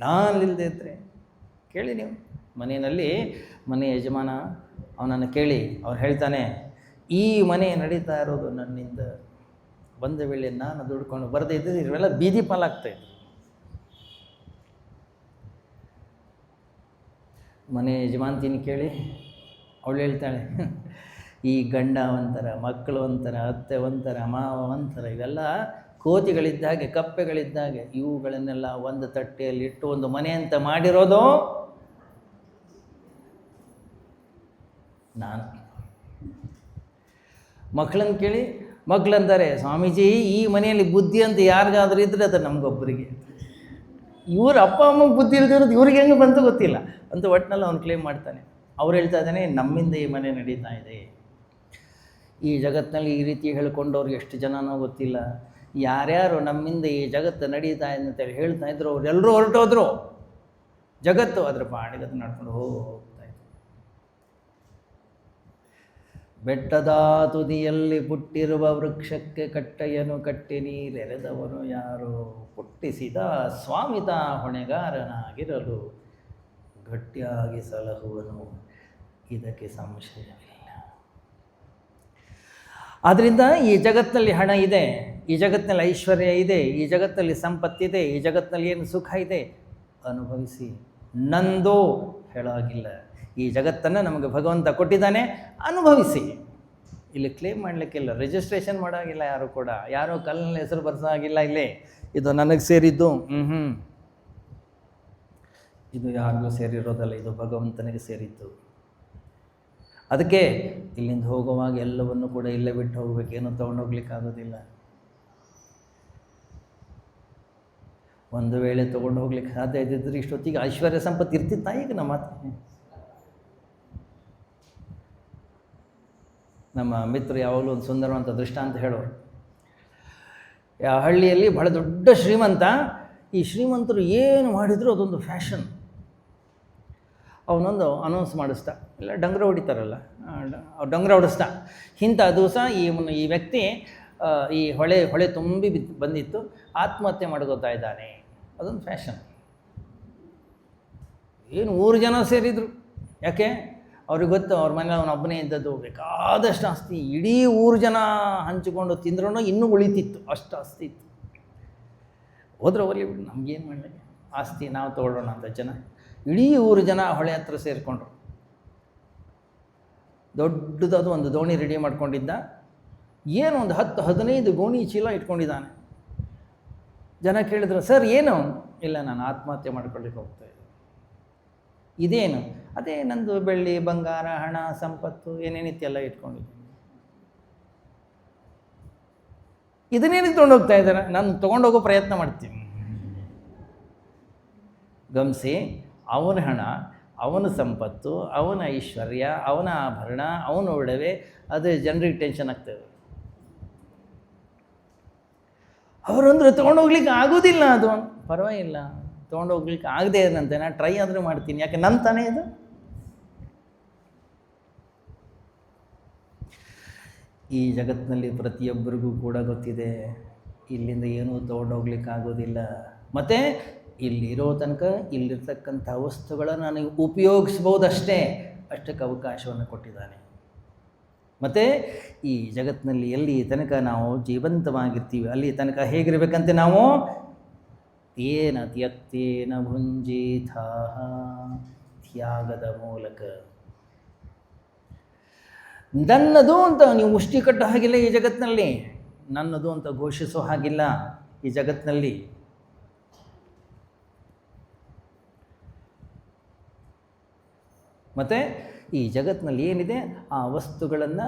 ನಾನಿಲ್ಲದೆ ಇದ್ದರೆ. ಕೇಳಿ ನೀವು ಮನೆಯಲ್ಲಿ ಮನೆ ಯಜಮಾನ ಅವನನ್ನು ಕೇಳಿ, ಅವ್ರು ಹೇಳ್ತಾನೆ, ಈ ಮನೆ ನಡೀತಾ ಇರೋದು ನನ್ನಿಂದ. ಬಂದ ವೇಳೆ ನಾನು ದುಡ್ಕೊಂಡು ಬರದೇ ಇದ್ದರೆ ಇವೆಲ್ಲ ಬೀದಿ ಪಾಲಾಗ್ತಾಯಿತ್ತು. ಮನೆ ಯಜಮಾನ್ತಿನಿ ಕೇಳಿ, ಅವಳು ಹೇಳ್ತಾಳೆ, ಈ ಗಂಡ ಒಂಥರ, ಮಕ್ಕಳು ಒಂಥರ, ಅತ್ತೆ ಒಂಥರ, ಮಾವ ಒಂಥರ, ಇವೆಲ್ಲ ಕೋತಿಗಳಿದ್ದಾಗೆ, ಕಪ್ಪೆಗಳಿದ್ದಾಗೆ. ಇವುಗಳನ್ನೆಲ್ಲ ಒಂದು ತಟ್ಟೆಯಲ್ಲಿ ಇಟ್ಟು ಒಂದು ಮನೆ ಅಂತ ಮಾಡಿರೋದು ನಾನು. ಮಕ್ಕಳನ್ನು ಕೇಳಿ, ಮಕ್ಕಳಂತಾರೆ, ಸ್ವಾಮೀಜಿ ಈ ಮನೆಯಲ್ಲಿ ಬುದ್ಧಿ ಅಂತ ಯಾರಿಗಾದ್ರೂ ಇದ್ದರೆ ಅದು ನಮಗೊಬ್ಬರಿಗೆ. ಇವ್ರ ಅಪ್ಪ ಅಮ್ಮಗೆ ಬುದ್ಧಿ ಇಲ್ದಿರೋದು ಇವ್ರಿಗೆ ಹೆಂಗೆ ಬಂತು ಗೊತ್ತಿಲ್ಲ ಅಂತ ಒಟ್ಟಿನಲ್ಲಿ ಅವ್ನು ಕ್ಲೇಮ್ ಮಾಡ್ತಾನೆ. ಅವ್ರು ಹೇಳ್ತಾ ಇದ್ದಾನೆ, ನಮ್ಮಿಂದ ಈ ಮನೆ ನಡೀತಾ ಇದೆ. ಈ ಜಗತ್ತಿನಲ್ಲಿ ಈ ರೀತಿ ಹೇಳ್ಕೊಂಡವ್ರು ಎಷ್ಟು ಜನನೋ ಗೊತ್ತಿಲ್ಲ. ಯಾರ್ಯಾರು ನಮ್ಮಿಂದ ಈ ಜಗತ್ತು ನಡೀತಾ ಇದೆ ಅಂತೇಳಿ ಹೇಳ್ತಾ ಇದ್ರು, ಅವರೆಲ್ಲರೂ ಹೊರಟೋದ್ರು. ಜಗತ್ತು ಅದರ ಪಾಡಿಗೆ ಅದು ನಡ್ಕೊಂಡು ಹೋಗ್ತಾ ಇತ್ತು. ಬೆಟ್ಟದ ತುದಿಯಲ್ಲಿ ಪುಟ್ಟಿರುವ ವೃಕ್ಷಕ್ಕೆ ಕಟ್ಟೆಯನ್ನು ಕಟ್ಟಿ ನೀರೆರೆದವನು ಯಾರು, ಪುಟ್ಟಿಸಿದ ಸ್ವಾಮಿತ ಹೊಣೆಗಾರನಾಗಿರಲು ಗಟ್ಟಿಯಾಗಿ ಸಲಹುವನು, ಇದಕ್ಕೆ ಸಂಶಯವಿಲ್ಲ. ಆದ್ದರಿಂದ ಈ ಜಗತ್ತಿನಲ್ಲಿ ಹಣ ಇದೆ, ಈ ಜಗತ್ತಿನಲ್ಲಿ ಐಶ್ವರ್ಯ ಇದೆ, ಈ ಜಗತ್ತಿನಲ್ಲಿ ಸಂಪತ್ತಿದೆ, ಈ ಜಗತ್ತಿನಲ್ಲಿ ಏನು ಸುಖ ಇದೆ, ಅನುಭವಿಸಿ. ನಂದು ಹೇಳೋಗಿಲ್ಲ. ಈ ಜಗತ್ತನ್ನು ನಮಗೆ ಭಗವಂತ ಕೊಟ್ಟಿದ್ದಾನೆ, ಅನುಭವಿಸಿ. ಇಲ್ಲಿ ಕ್ಲೇಮ್ ಮಾಡಲಿಕ್ಕಿಲ್ಲ, ರಿಜಿಸ್ಟ್ರೇಷನ್ ಮಾಡೋಗಿಲ್ಲ, ಯಾರು ಕೂಡ ಯಾರೂ ಕಲ್ಲಿನಲ್ಲಿ ಹೆಸರು ಬರ್ಸೋ ಆಗಿಲ್ಲ. ಇಲ್ಲಿ ಇದು ನನಗೆ ಸೇರಿದ್ದು, ಇದು ಯಾರಿಗೂ ಸೇರಿರೋದಲ್ಲ, ಇದು ಭಗವಂತನಿಗೆ ಸೇರಿದ್ದು. ಅದಕ್ಕೆ ಇಲ್ಲಿಂದ ಹೋಗುವಾಗ ಎಲ್ಲವನ್ನು ಕೂಡ ಇಲ್ಲೇ ಬಿಟ್ಟು ಹೋಗ್ಬೇಕೇನು ತೊಗೊಂಡೋಗ್ಲಿಕ್ಕಾಗೋದಿಲ್ಲ. ಒಂದು ವೇಳೆ ತೊಗೊಂಡು ಹೋಗ್ಲಿಕ್ಕೆ ಸಾಧ್ಯ ಇದ್ದಿದ್ರೆ ಇಷ್ಟೊತ್ತಿಗೆ ಐಶ್ವರ್ಯ ಸಂಪತ್ತು ಇರ್ತಿತ್ತ ಈಗ ನಮ್ಮ ನಮ್ಮ ಮಿತ್ರರು ಯಾವಾಗಲೂ ಒಂದು ಸುಂದರವಂತ ದೃಷ್ಟಾಂತ ಹೇಳೋರು. ಆ ಹಳ್ಳಿಯಲ್ಲಿ ಬಹಳ ದೊಡ್ಡ ಶ್ರೀಮಂತ. ಈ ಶ್ರೀಮಂತರು ಏನು ಮಾಡಿದ್ರು ಅದೊಂದು ಫ್ಯಾಷನ್. ಅವನೊಂದು ಅನೌನ್ಸ್ ಮಾಡಿಸ್ದ, ಇಲ್ಲ ಡಂಗ್ರ ಹೊಡಿತಾರಲ್ಲ, ಡಂಗ್ರ ಹೊಡಿಸ್ದ. ಇಂಥ ದಿವಸ ಈ ವ್ಯಕ್ತಿ ಈ ಹೊಳೆ ತುಂಬಿ ಬಂದಿತ್ತು, ಆತ್ಮಹತ್ಯೆ ಮಾಡ್ಕೋತಾ ಇದ್ದಾನೆ. ಅದೊಂದು ಫ್ಯಾಷನ್. ಏನು 3 ಜನ ಸೇರಿದರು. ಯಾಕೆ? ಅವ್ರಿಗೆ ಗೊತ್ತು, ಅವ್ರ ಮನೇಲಿ ಅವನೊಬ್ಬನೇ ಇದ್ದದ್ದು, ಬೇಕಾದಷ್ಟು ಆಸ್ತಿ, ಇಡೀ 3 ಜನ ಹಂಚಿಕೊಂಡು ತಿಂದ್ರೂ ಇನ್ನೂ ಉಳಿತಿತ್ತು, ಅಷ್ಟು ಆಸ್ತಿ ಇತ್ತು. ಹೋದ್ರೆ ಹೋಗಲಿ ಬಿಡು, ನಮಗೇನು ಮಾಡಲಿ, ಆಸ್ತಿ ನಾವು ತೊಗೊಳ್ಳೋಣ ಅಂತ ಜನ ಇಡೀ 3 ಜನ ಹೊಳೆ ಹತ್ರ ಸೇರಿಕೊಂಡ್ರು. ದೊಡ್ಡದಾದ ಒಂದು ದೋಣಿ ರೆಡಿ ಮಾಡ್ಕೊಂಡಿದ್ದ. ಏನು ಒಂದು 10-15 ಗೋಣಿ ಚೀಲ ಇಟ್ಕೊಂಡಿದ್ದಾನೆ. ಜನ ಕೇಳಿದ್ರು, ಸರ್ ಏನು? ಇಲ್ಲ, ನಾನು ಆತ್ಮಹತ್ಯೆ ಮಾಡ್ಕೊಳ್ಳಿಕ್ಕೆ ಹೋಗ್ತಾ ಇದ್ದೆ. ಇದೇನು? ಅದೇ ನಂದು ಬೆಳ್ಳಿ ಬಂಗಾರ ಹಣ ಸಂಪತ್ತು ಏನೇನಿತ್ತೆಲ್ಲ ಇಟ್ಕೊಂಡಿದ್ದೀನಿ. ಇದನ್ನೇನಕ್ಕೆ ತೊಗೊಂಡೋಗ್ತಾ ಇದ್ದಾರೆ? ನಾನು ತೊಗೊಂಡೋಗೋ ಪ್ರಯತ್ನ ಮಾಡ್ತೀನಿ. ಗಮನಿಸಿ, ಅವನ ಹಣ, ಅವನ ಸಂಪತ್ತು, ಅವನ ಐಶ್ವರ್ಯ, ಅವನ ಆಭರಣ, ಅವನ ಒಡವೆ, ಅದು ಜನರಿಗೆ ಟೆನ್ಷನ್ ಆಗ್ತದೆ. ಅವರಂದ್ರೆ ತೊಗೊಂಡೋಗ್ಲಿಕ್ಕೆ ಆಗೋದಿಲ್ಲ. ಅದು ಪರವಾಗಿಲ್ಲ, ತೊಗೊಂಡೋಗ್ಲಿಕ್ಕೆ ಆಗದೆ ಇದಂತೆ, ನಾನು ಟ್ರೈ ಆದರೂ ಮಾಡ್ತೀನಿ, ಯಾಕೆ ನನ್ನ ತಾನೇ ಇದು. ಈ ಜಗತ್ತಿನಲ್ಲಿ ಪ್ರತಿಯೊಬ್ಬರಿಗೂ ಕೂಡ ಗೊತ್ತಿದೆ, ಇಲ್ಲಿಂದ ಏನೂ ತೊಗೊಂಡೋಗ್ಲಿಕ್ಕೆ ಆಗೋದಿಲ್ಲ. ಮತ್ತು ಇಲ್ಲಿರೋ ತನಕ ಇಲ್ಲಿರ್ತಕ್ಕಂಥ ವಸ್ತುಗಳನ್ನು ನನಗೆ ಉಪಯೋಗಿಸ್ಬೋದಷ್ಟೇ, ಅಷ್ಟಕ್ಕೆ ಅವಕಾಶವನ್ನು ಕೊಟ್ಟಿದ್ದಾನೆ. ಮತ್ತು ಈ ಜಗತ್ತಿನಲ್ಲಿ ಎಲ್ಲಿ ತನಕ ನಾವು ಜೀವಂತವಾಗಿರ್ತೀವಿ ಅಲ್ಲಿ ತನಕ ಹೇಗಿರಬೇಕಂತೆ ನಾವು? ತೇನ ತ್ಯಕ್ತೇನ ಭುಂಜೀಥಾಃ, ತ್ಯಾಗದ ಮೂಲಕ. ನನ್ನದು ಅಂತ ನೀವು ಮುಷ್ಟಿ ಕಟ್ಟೋ ಹಾಗಿಲ್ಲ ಈ ಜಗತ್ತಿನಲ್ಲಿ, ನನ್ನದು ಅಂತ ಘೋಷಿಸೋ ಹಾಗಿಲ್ಲ ಈ ಜಗತ್ತಿನಲ್ಲಿ. ಮತ್ತು ಈ ಜಗತ್ತಿನಲ್ಲಿ ಏನಿದೆ ಆ ವಸ್ತುಗಳನ್ನು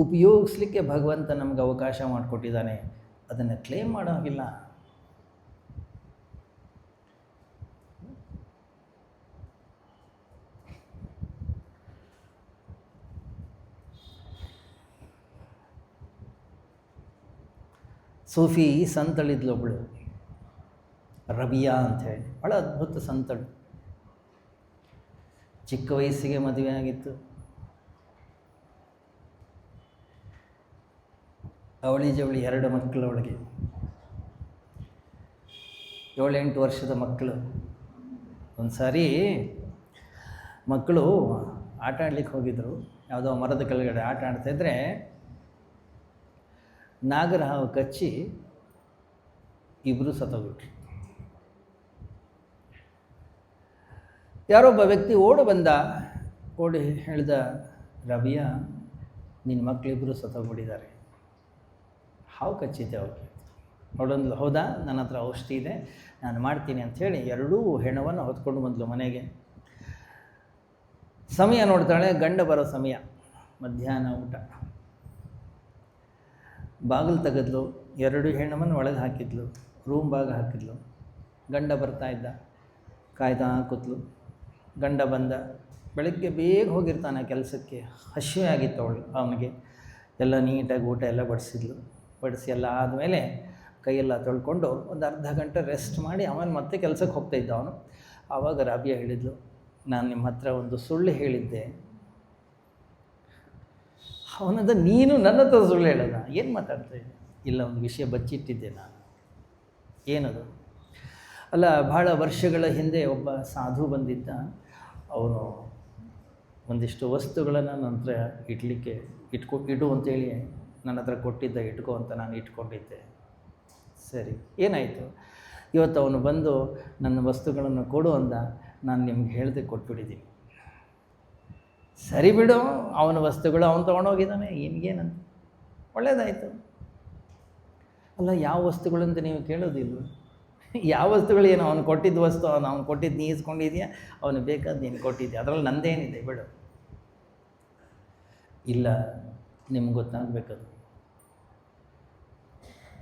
ಉಪಯೋಗಿಸ್ಲಿಕ್ಕೆ ಭಗವಂತ ನಮಗೆ ಅವಕಾಶ ಮಾಡಿಕೊಟ್ಟಿದ್ದಾನೆ, ಅದನ್ನು ಕ್ಲೇಮ್ ಮಾಡೋ ಹಾಗಿಲ್ಲ. ಸೂಫಿ ಸಂತಳಿದ್ಲೊಬ್ಬಳು, ರಬಿಯಾ ಅಂಥೇಳಿ, ಭಾಳ ಅದ್ಭುತ ಸಂತಳು. ಚಿಕ್ಕ ವಯಸ್ಸಿಗೆ ಮದುವೆ ಆಗಿತ್ತು. ಅವಳಿ ಜವಳಿ 2 ಮಕ್ಕಳು ಅವಳಿಗೆ, 7-8 ವರ್ಷದ ಮಕ್ಕಳು. ಒಂದು ಸಾರಿ ಮಕ್ಕಳು ಆಟ ಆಡ್ಲಿಕ್ಕೆ ಹೋಗಿದ್ರು, ಯಾವುದೋ ಮರದ ಕೆಳಗಡೆ ಆಟ ಆಡ್ತಾಯಿದ್ರೆ ನಾಗರ ಹಾವು ಕಚ್ಚಿ ಇಬ್ಬರು ಸತ್ತೋಗ್ಬಿಟ್ರು. ಯಾರೊಬ್ಬ ವ್ಯಕ್ತಿ ಬಂದ, ಓಡಿ ಹೇಳ್ದ, ರಬಿಯಾ ನಿನ್ನ ಮಕ್ಕಳಿಬ್ಬರು ಸತ್ತೋಗ್ಬಿಟ್ಟಿದ್ದಾರೆ, ಹಾವು ಕಚ್ಚಿದ್ದೆ ಅವ್ರಿಗೆ. ಅವಳೊಂದು, ಹೌದಾ, ನನ್ನ ಹತ್ರ ಔಷಧಿ ಇದೆ, ನಾನು ಮಾಡ್ತೀನಿ ಅಂಥೇಳಿ 2 ಹೆಣವನ್ನು ಹೊತ್ಕೊಂಡು ಬಂದಳು ಮನೆಗೆ. ಸಮಯ ನೋಡ್ತಾಳೆ, ಗಂಡ ಬರೋ ಸಮಯ, ಮಧ್ಯಾಹ್ನ ಊಟ. ಬಾಗಿಲು ತೆಗೆದ್ಲು, 2 ಹೆಣ್ಣವನ್ನು ಒಳಗೆ ಹಾಕಿದ್ಲು, ರೂಮ್ ಬಾಗ ಹಾಕಿದ್ಲು. ಗಂಡ ಬರ್ತಾ ಇದ್ದ, ಕಾಯ್ತಾ ಕೂತ್ಲು. ಗಂಡ ಬಂದ, ಬೆಳಗ್ಗೆ ಬೇಗ ಹೋಗಿರ್ತಾನೆ ಕೆಲಸಕ್ಕೆ, ಹಸಿವೆ ಆಗಿತ್ತು ಅವನಿಗೆ. ಎಲ್ಲ ನೀಟಾಗಿ ಊಟ ಎಲ್ಲ ಬಡಿಸಿದ್ಲು. ಬಡಿಸಿ ಎಲ್ಲ ಆದಮೇಲೆ ಕೈಯೆಲ್ಲ ತೊಳ್ಕೊಂಡು ಒಂದು ಅರ್ಧ ಗಂಟೆ ರೆಸ್ಟ್ ಮಾಡಿ ಆಮೇಲೆ ಮತ್ತೆ ಕೆಲಸಕ್ಕೆ ಹೋಗ್ತಾಯಿದ್ದ ಅವನು. ಆವಾಗ ರಾಬಿಯಾ ಹೇಳಿದ್ಲು, ನಾನು ನಿಮ್ಮ ಹತ್ರ ಒಂದು ಸುಳ್ಳು ಹೇಳಿದ್ದೆ. ಅವನದ, ನೀನು ನನ್ನ ಹತ್ರ ಸುಳ್ಳು ಹೇಳೋದ? ಏನು ಮಾತಾಡ್ತಾಯಿದ್ದೆ? ಇಲ್ಲ, ಒಂದು ವಿಷಯ ಬಚ್ಚಿಟ್ಟಿದ್ದೆ ನಾನು. ಏನದು? ಅಲ್ಲ, ಭಾಳ ವರ್ಷಗಳ ಹಿಂದೆ ಒಬ್ಬ ಸಾಧು ಬಂದಿದ್ದ. ಅವನು ಒಂದಿಷ್ಟು ವಸ್ತುಗಳನ್ನು ನಂತರ ಇಡು ಅಂತೇಳಿ ನನ್ನ ಹತ್ರ ಕೊಟ್ಟಿದ್ದ ಇಟ್ಕೋ ಅಂತ ನಾನು ಇಟ್ಕೊಂಡಿದ್ದೆ. ಸರಿ, ಏನಾಯಿತು? ಇವತ್ತು ಅವನು ಬಂದು ನನ್ನ ವಸ್ತುಗಳನ್ನು ಕೊಡು ಅಂದ, ನಾನು ನಿಮ್ಗೆ ಹೇಳ್ದೆ ಕೊಟ್ಬಿಟ್ಟಿದ್ದೀನಿ. ಸರಿ ಬಿಡು, ಅವನ ವಸ್ತುಗಳು ಅವನು ತೊಗೊಂಡೋಗಿದ್ದಾನೆ, ನಿಮಗೇನಂತ, ಒಳ್ಳೆಯದಾಯಿತು. ಅಲ್ಲ, ಯಾವ ವಸ್ತುಗಳಂತ ನೀವು ಕೇಳೋದಿಲ್ಲ. ಯಾವ ವಸ್ತುಗಳು ಏನು? ಅವನು ಕೊಟ್ಟಿದ್ದ ವಸ್ತು ಅವನು ಕೊಟ್ಟಿದ್ದು ನೀ ಇಸ್ಕೊಂಡಿದ್ಯಾ, ಅವನು ಬೇಕಾದ ನೀನು ಕೊಟ್ಟಿದ್ಯಾ, ಅದರಲ್ಲಿ ನಂದೇನಿದೆ ಬಿಡು. ಇಲ್ಲ, ನಿಮ್ಗೆ ಗೊತ್ತಾಗಬೇಕದು.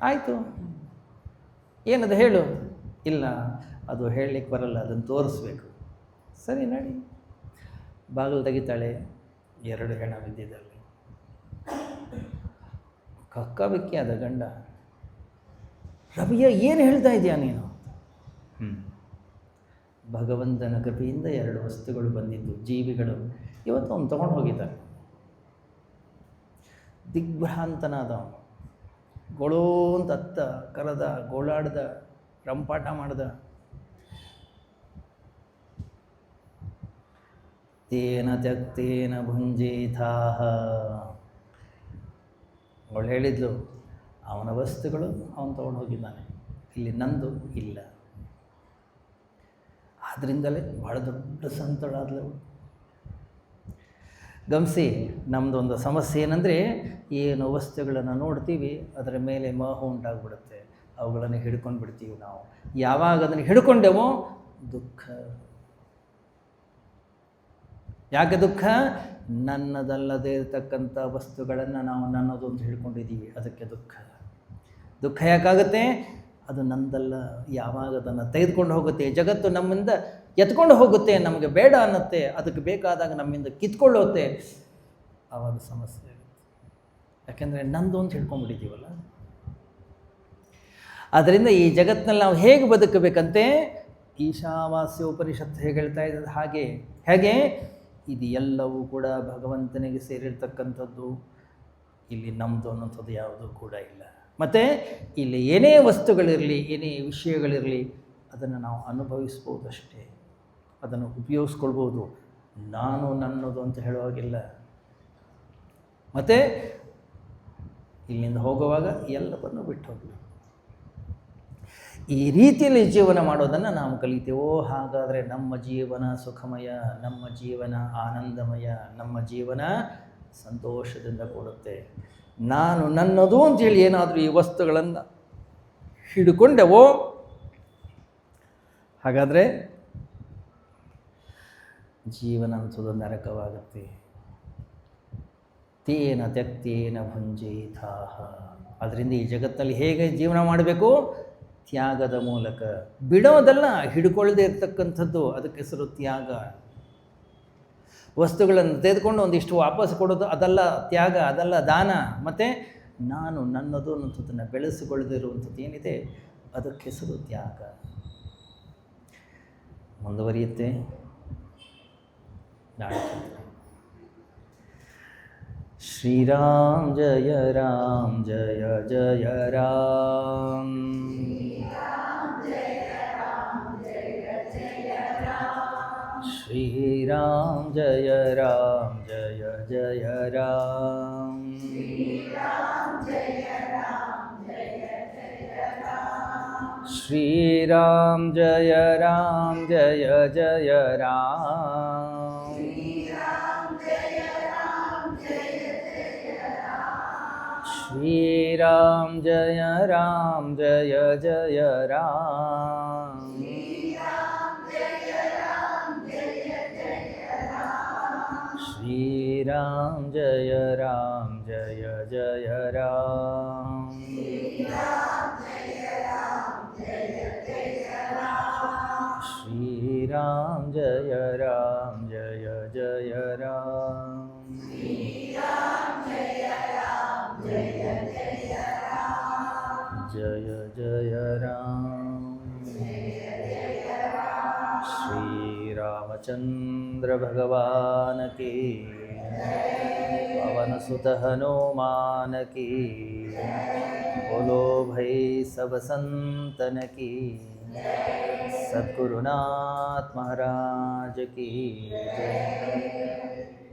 ಆಯಿತು, ಏನದು ಹೇಳು. ಇಲ್ಲ, ಅದು ಹೇಳಲಿಕ್ಕೆ ಬರಲ್ಲ, ಅದನ್ನು ತೋರಿಸ್ಬೇಕು. ಸರಿ ನಡಿ. ಬಾಗಿಲು ತೆಗಿತಾಳೆ, 2 ಹೆಣ ಬಿದ್ದಿದ್ದಲ್ಲಿ. ಕಕ್ಕಬಿಕ್ಕಿ ಆದ ಗಂಡ, ರವಿಯ ಏನು ಹೇಳ್ತಾ ಇದೆಯಾ ನೀನು? ಭಗವಂತನ ಕೃಪೆಯಿಂದ 2 ವಸ್ತುಗಳು ಬಂದಿದ್ದು, ಜೀವಿಗಳು. ಇವತ್ತು ಅವನು ತೊಗೊಂಡು ಹೋಗಿದ್ದಾನೆ. ದಿಗ್ಭ್ರಾಂತನಾದ, ಗೊಳೋ ಅಂತ ಅತ್ತ ಕರೆದ, ಗೋಳಾಡ್ದ, ರಂಪಾಟ ಮಾಡ್ದ. ತೇನ ತ್ಯಕ್ತೇನ ಭುಂಜೇಥಾಹ. ಅವಳು ಹೇಳಿದ್ಲು, ಅವನ ವಸ್ತುಗಳು ಅವನು ತೊಗೊಂಡು ಹೋಗಿದ್ದಾನೆ, ಇಲ್ಲಿ ನಂದು ಇಲ್ಲ. ಆದ್ದರಿಂದಲೇ ಭಾಳ ದೊಡ್ಡ ಸಂತಳಾದ್ಲು. ಗಮನಿಸಿ, ನಮ್ಮದೊಂದು ಸಮಸ್ಯೆ ಏನಂದರೆ, ಏನು ವಸ್ತುಗಳನ್ನು ನೋಡ್ತೀವಿ ಅದರ ಮೇಲೆ ಮೋಹ ಉಂಟಾಗ್ಬಿಡುತ್ತೆ, ಅವುಗಳನ್ನು ಹಿಡ್ಕೊಂಡು ಬಿಡ್ತೀವಿ ನಾವು. ಯಾವಾಗ ಅದನ್ನು ಹಿಡ್ಕೊಂಡೆವೋ ದುಃಖ. ಯಾಕೆ ದುಃಖ? ನನ್ನದಲ್ಲದೇ ಇರತಕ್ಕಂಥ ವಸ್ತುಗಳನ್ನು ನಾವು ನನ್ನದು ಅಂತ ಹಿಡ್ಕೊಂಡಿದ್ದೀವಿ, ಅದಕ್ಕೆ ದುಃಖ. ದುಃಖ ಯಾಕಾಗುತ್ತೆ? ಅದು ನಂದಲ್ಲ. ಯಾವಾಗ ಅದನ್ನು ತೆಗೆದುಕೊಂಡು ಹೋಗುತ್ತೆ, ಜಗತ್ತು ನಮ್ಮಿಂದ ಎತ್ಕೊಂಡು ಹೋಗುತ್ತೆ, ನಮಗೆ ಬೇಡ ಅನ್ನತ್ತೆ, ಅದಕ್ಕೆ ಬೇಕಾದಾಗ ನಮ್ಮಿಂದ ಕಿತ್ಕೊಳ್ಳುತ್ತೆ, ಆವಾಗ ಸಮಸ್ಯೆ ಆಗುತ್ತೆ. ಯಾಕೆಂದರೆ ನಂದು ಅಂತ ಹಿಡ್ಕೊಂಡ್ಬಿಟ್ಟಿದ್ದೀವಲ್ಲ. ಆದ್ದರಿಂದ ಈ ಜಗತ್ತಿನಲ್ಲಿ ನಾವು ಹೇಗೆ ಬದುಕಬೇಕಂತೆ, ಈಶಾವಾಸ್ಯ ಉಪನಿಷತ್ತು ಹೇಗೆ ಹೇಳ್ತಾ ಇದ್ದದ್ದು ಹೇಗೆ ಇದು ಎಲ್ಲವೂ ಕೂಡ ಭಗವಂತನಿಗೆ ಸೇರಿರ್ತಕ್ಕಂಥದ್ದು. ಇಲ್ಲಿ ನಮ್ಮದು ಅನ್ನೋಂಥದ್ದು ಯಾವುದೂ ಕೂಡ ಇಲ್ಲ. ಮತ್ತು ಇಲ್ಲಿ ಏನೇ ವಸ್ತುಗಳಿರಲಿ, ಏನೇ ವಿಷಯಗಳಿರಲಿ, ಅದನ್ನು ನಾವು ಅನುಭವಿಸ್ಬೋದಷ್ಟೇ, ಅದನ್ನು ಉಪಯೋಗಿಸ್ಕೊಳ್ಬೋದು. ನಾನು ನನ್ನದು ಅಂತ ಹೇಳುವಾಗಿಲ್ಲ. ಮತ್ತು ಇಲ್ಲಿಂದ ಹೋಗುವಾಗ ಎಲ್ಲವನ್ನು ಬಿಟ್ಟು ಹೋಗಬೇಕು. ಈ ರೀತಿಯಲ್ಲಿ ಜೀವನ ಮಾಡೋದನ್ನು ನಾವು ಕಲಿತೇವೋ, ಹಾಗಾದರೆ ನಮ್ಮ ಜೀವನ ಸುಖಮಯ, ನಮ್ಮ ಜೀವನ ಆನಂದಮಯ, ನಮ್ಮ ಜೀವನ ಸಂತೋಷದಿಂದ ಕೂಡುತ್ತೆ. ನಾನು ನನ್ನದು ಅಂತೇಳಿ ಏನಾದರೂ ಈ ವಸ್ತುಗಳನ್ನು ಹಿಡ್ಕೊಂಡೆವೋ, ಹಾಗಾದರೆ ಜೀವನ ಅನ್ಸೋದು ನರಕವಾಗುತ್ತೆ. ತೇನ ತ್ಯಕ್ತೇನ ಭುಂಜೇಥಾಹ. ಅದರಿಂದ ಈ ಜಗತ್ತಲ್ಲಿ ಹೇಗೆ ಜೀವನ ಮಾಡಬೇಕು? ತ್ಯಾಗದ ಮೂಲಕ. ಬಿಡೋದಲ್ಲ, ಹಿಡ್ಕೊಳ್ಳದೆ ಇರ್ತಕ್ಕಂಥದ್ದು, ಅದಕ್ಕೆ ಹೆಸರು ತ್ಯಾಗ. ವಸ್ತುಗಳನ್ನು ತೆಗೆದುಕೊಂಡು ಒಂದಿಷ್ಟು ವಾಪಸ್ ಕೊಡೋದು ಅದಲ್ಲ ತ್ಯಾಗ, ಅದಲ್ಲ ದಾನ. ಮತ್ತು ನಾನು ನನ್ನದು ಅನ್ನೋಂಥದ್ದನ್ನು ಬೆಳೆಸಿಕೊಳ್ಳದಿರುವಂಥದ್ದು ಏನಿದೆ, ಅದಕ್ಕೆ ಹೆಸರು ತ್ಯಾಗ. ಮುಂದುವರಿಯುತ್ತೆ ನಾಳೆ. ಶ್ರೀರಾಮ್ ಜಯ ರಾಮ್ ಜಯ ಜಯ ರಾಮ್. ಶ್ರೀರಾಮ್ ಜಯ ರಾಮ್ ಜಯ ಜಯ ರಾಮ್. ಶ್ರೀರಾಮ್ ಜಯ ರಾಮ್ ಜಯ ಜಯ ರಾಮ್. ಶ್ರೀರಾಮ್ ಜಯ ರಾಮ್ ಜಯ ಜಯ ರಾಮ್. ಶ್ರೀರಾಮ್ ಜಯ ರಾಮ್ ಜಯ ಜಯ ರಾಮ್. ಶ್ರೀರಾಮ್ ಜಯ ರಾಮ್ ಜಯ ಜಯ ರಾಮ್. ಜಯ ಜಯ ರಾಮ್. ಶ್ರೀ ರಾಮಚಂದ್ರ ಭಗವಾನ್ ಕಿ, ಪವನ ಸುತ ಹನುಮಾನ್ ಕಿ, बोलो भाई सब संतन की, सद्गुरुनाथ महाराज की जय।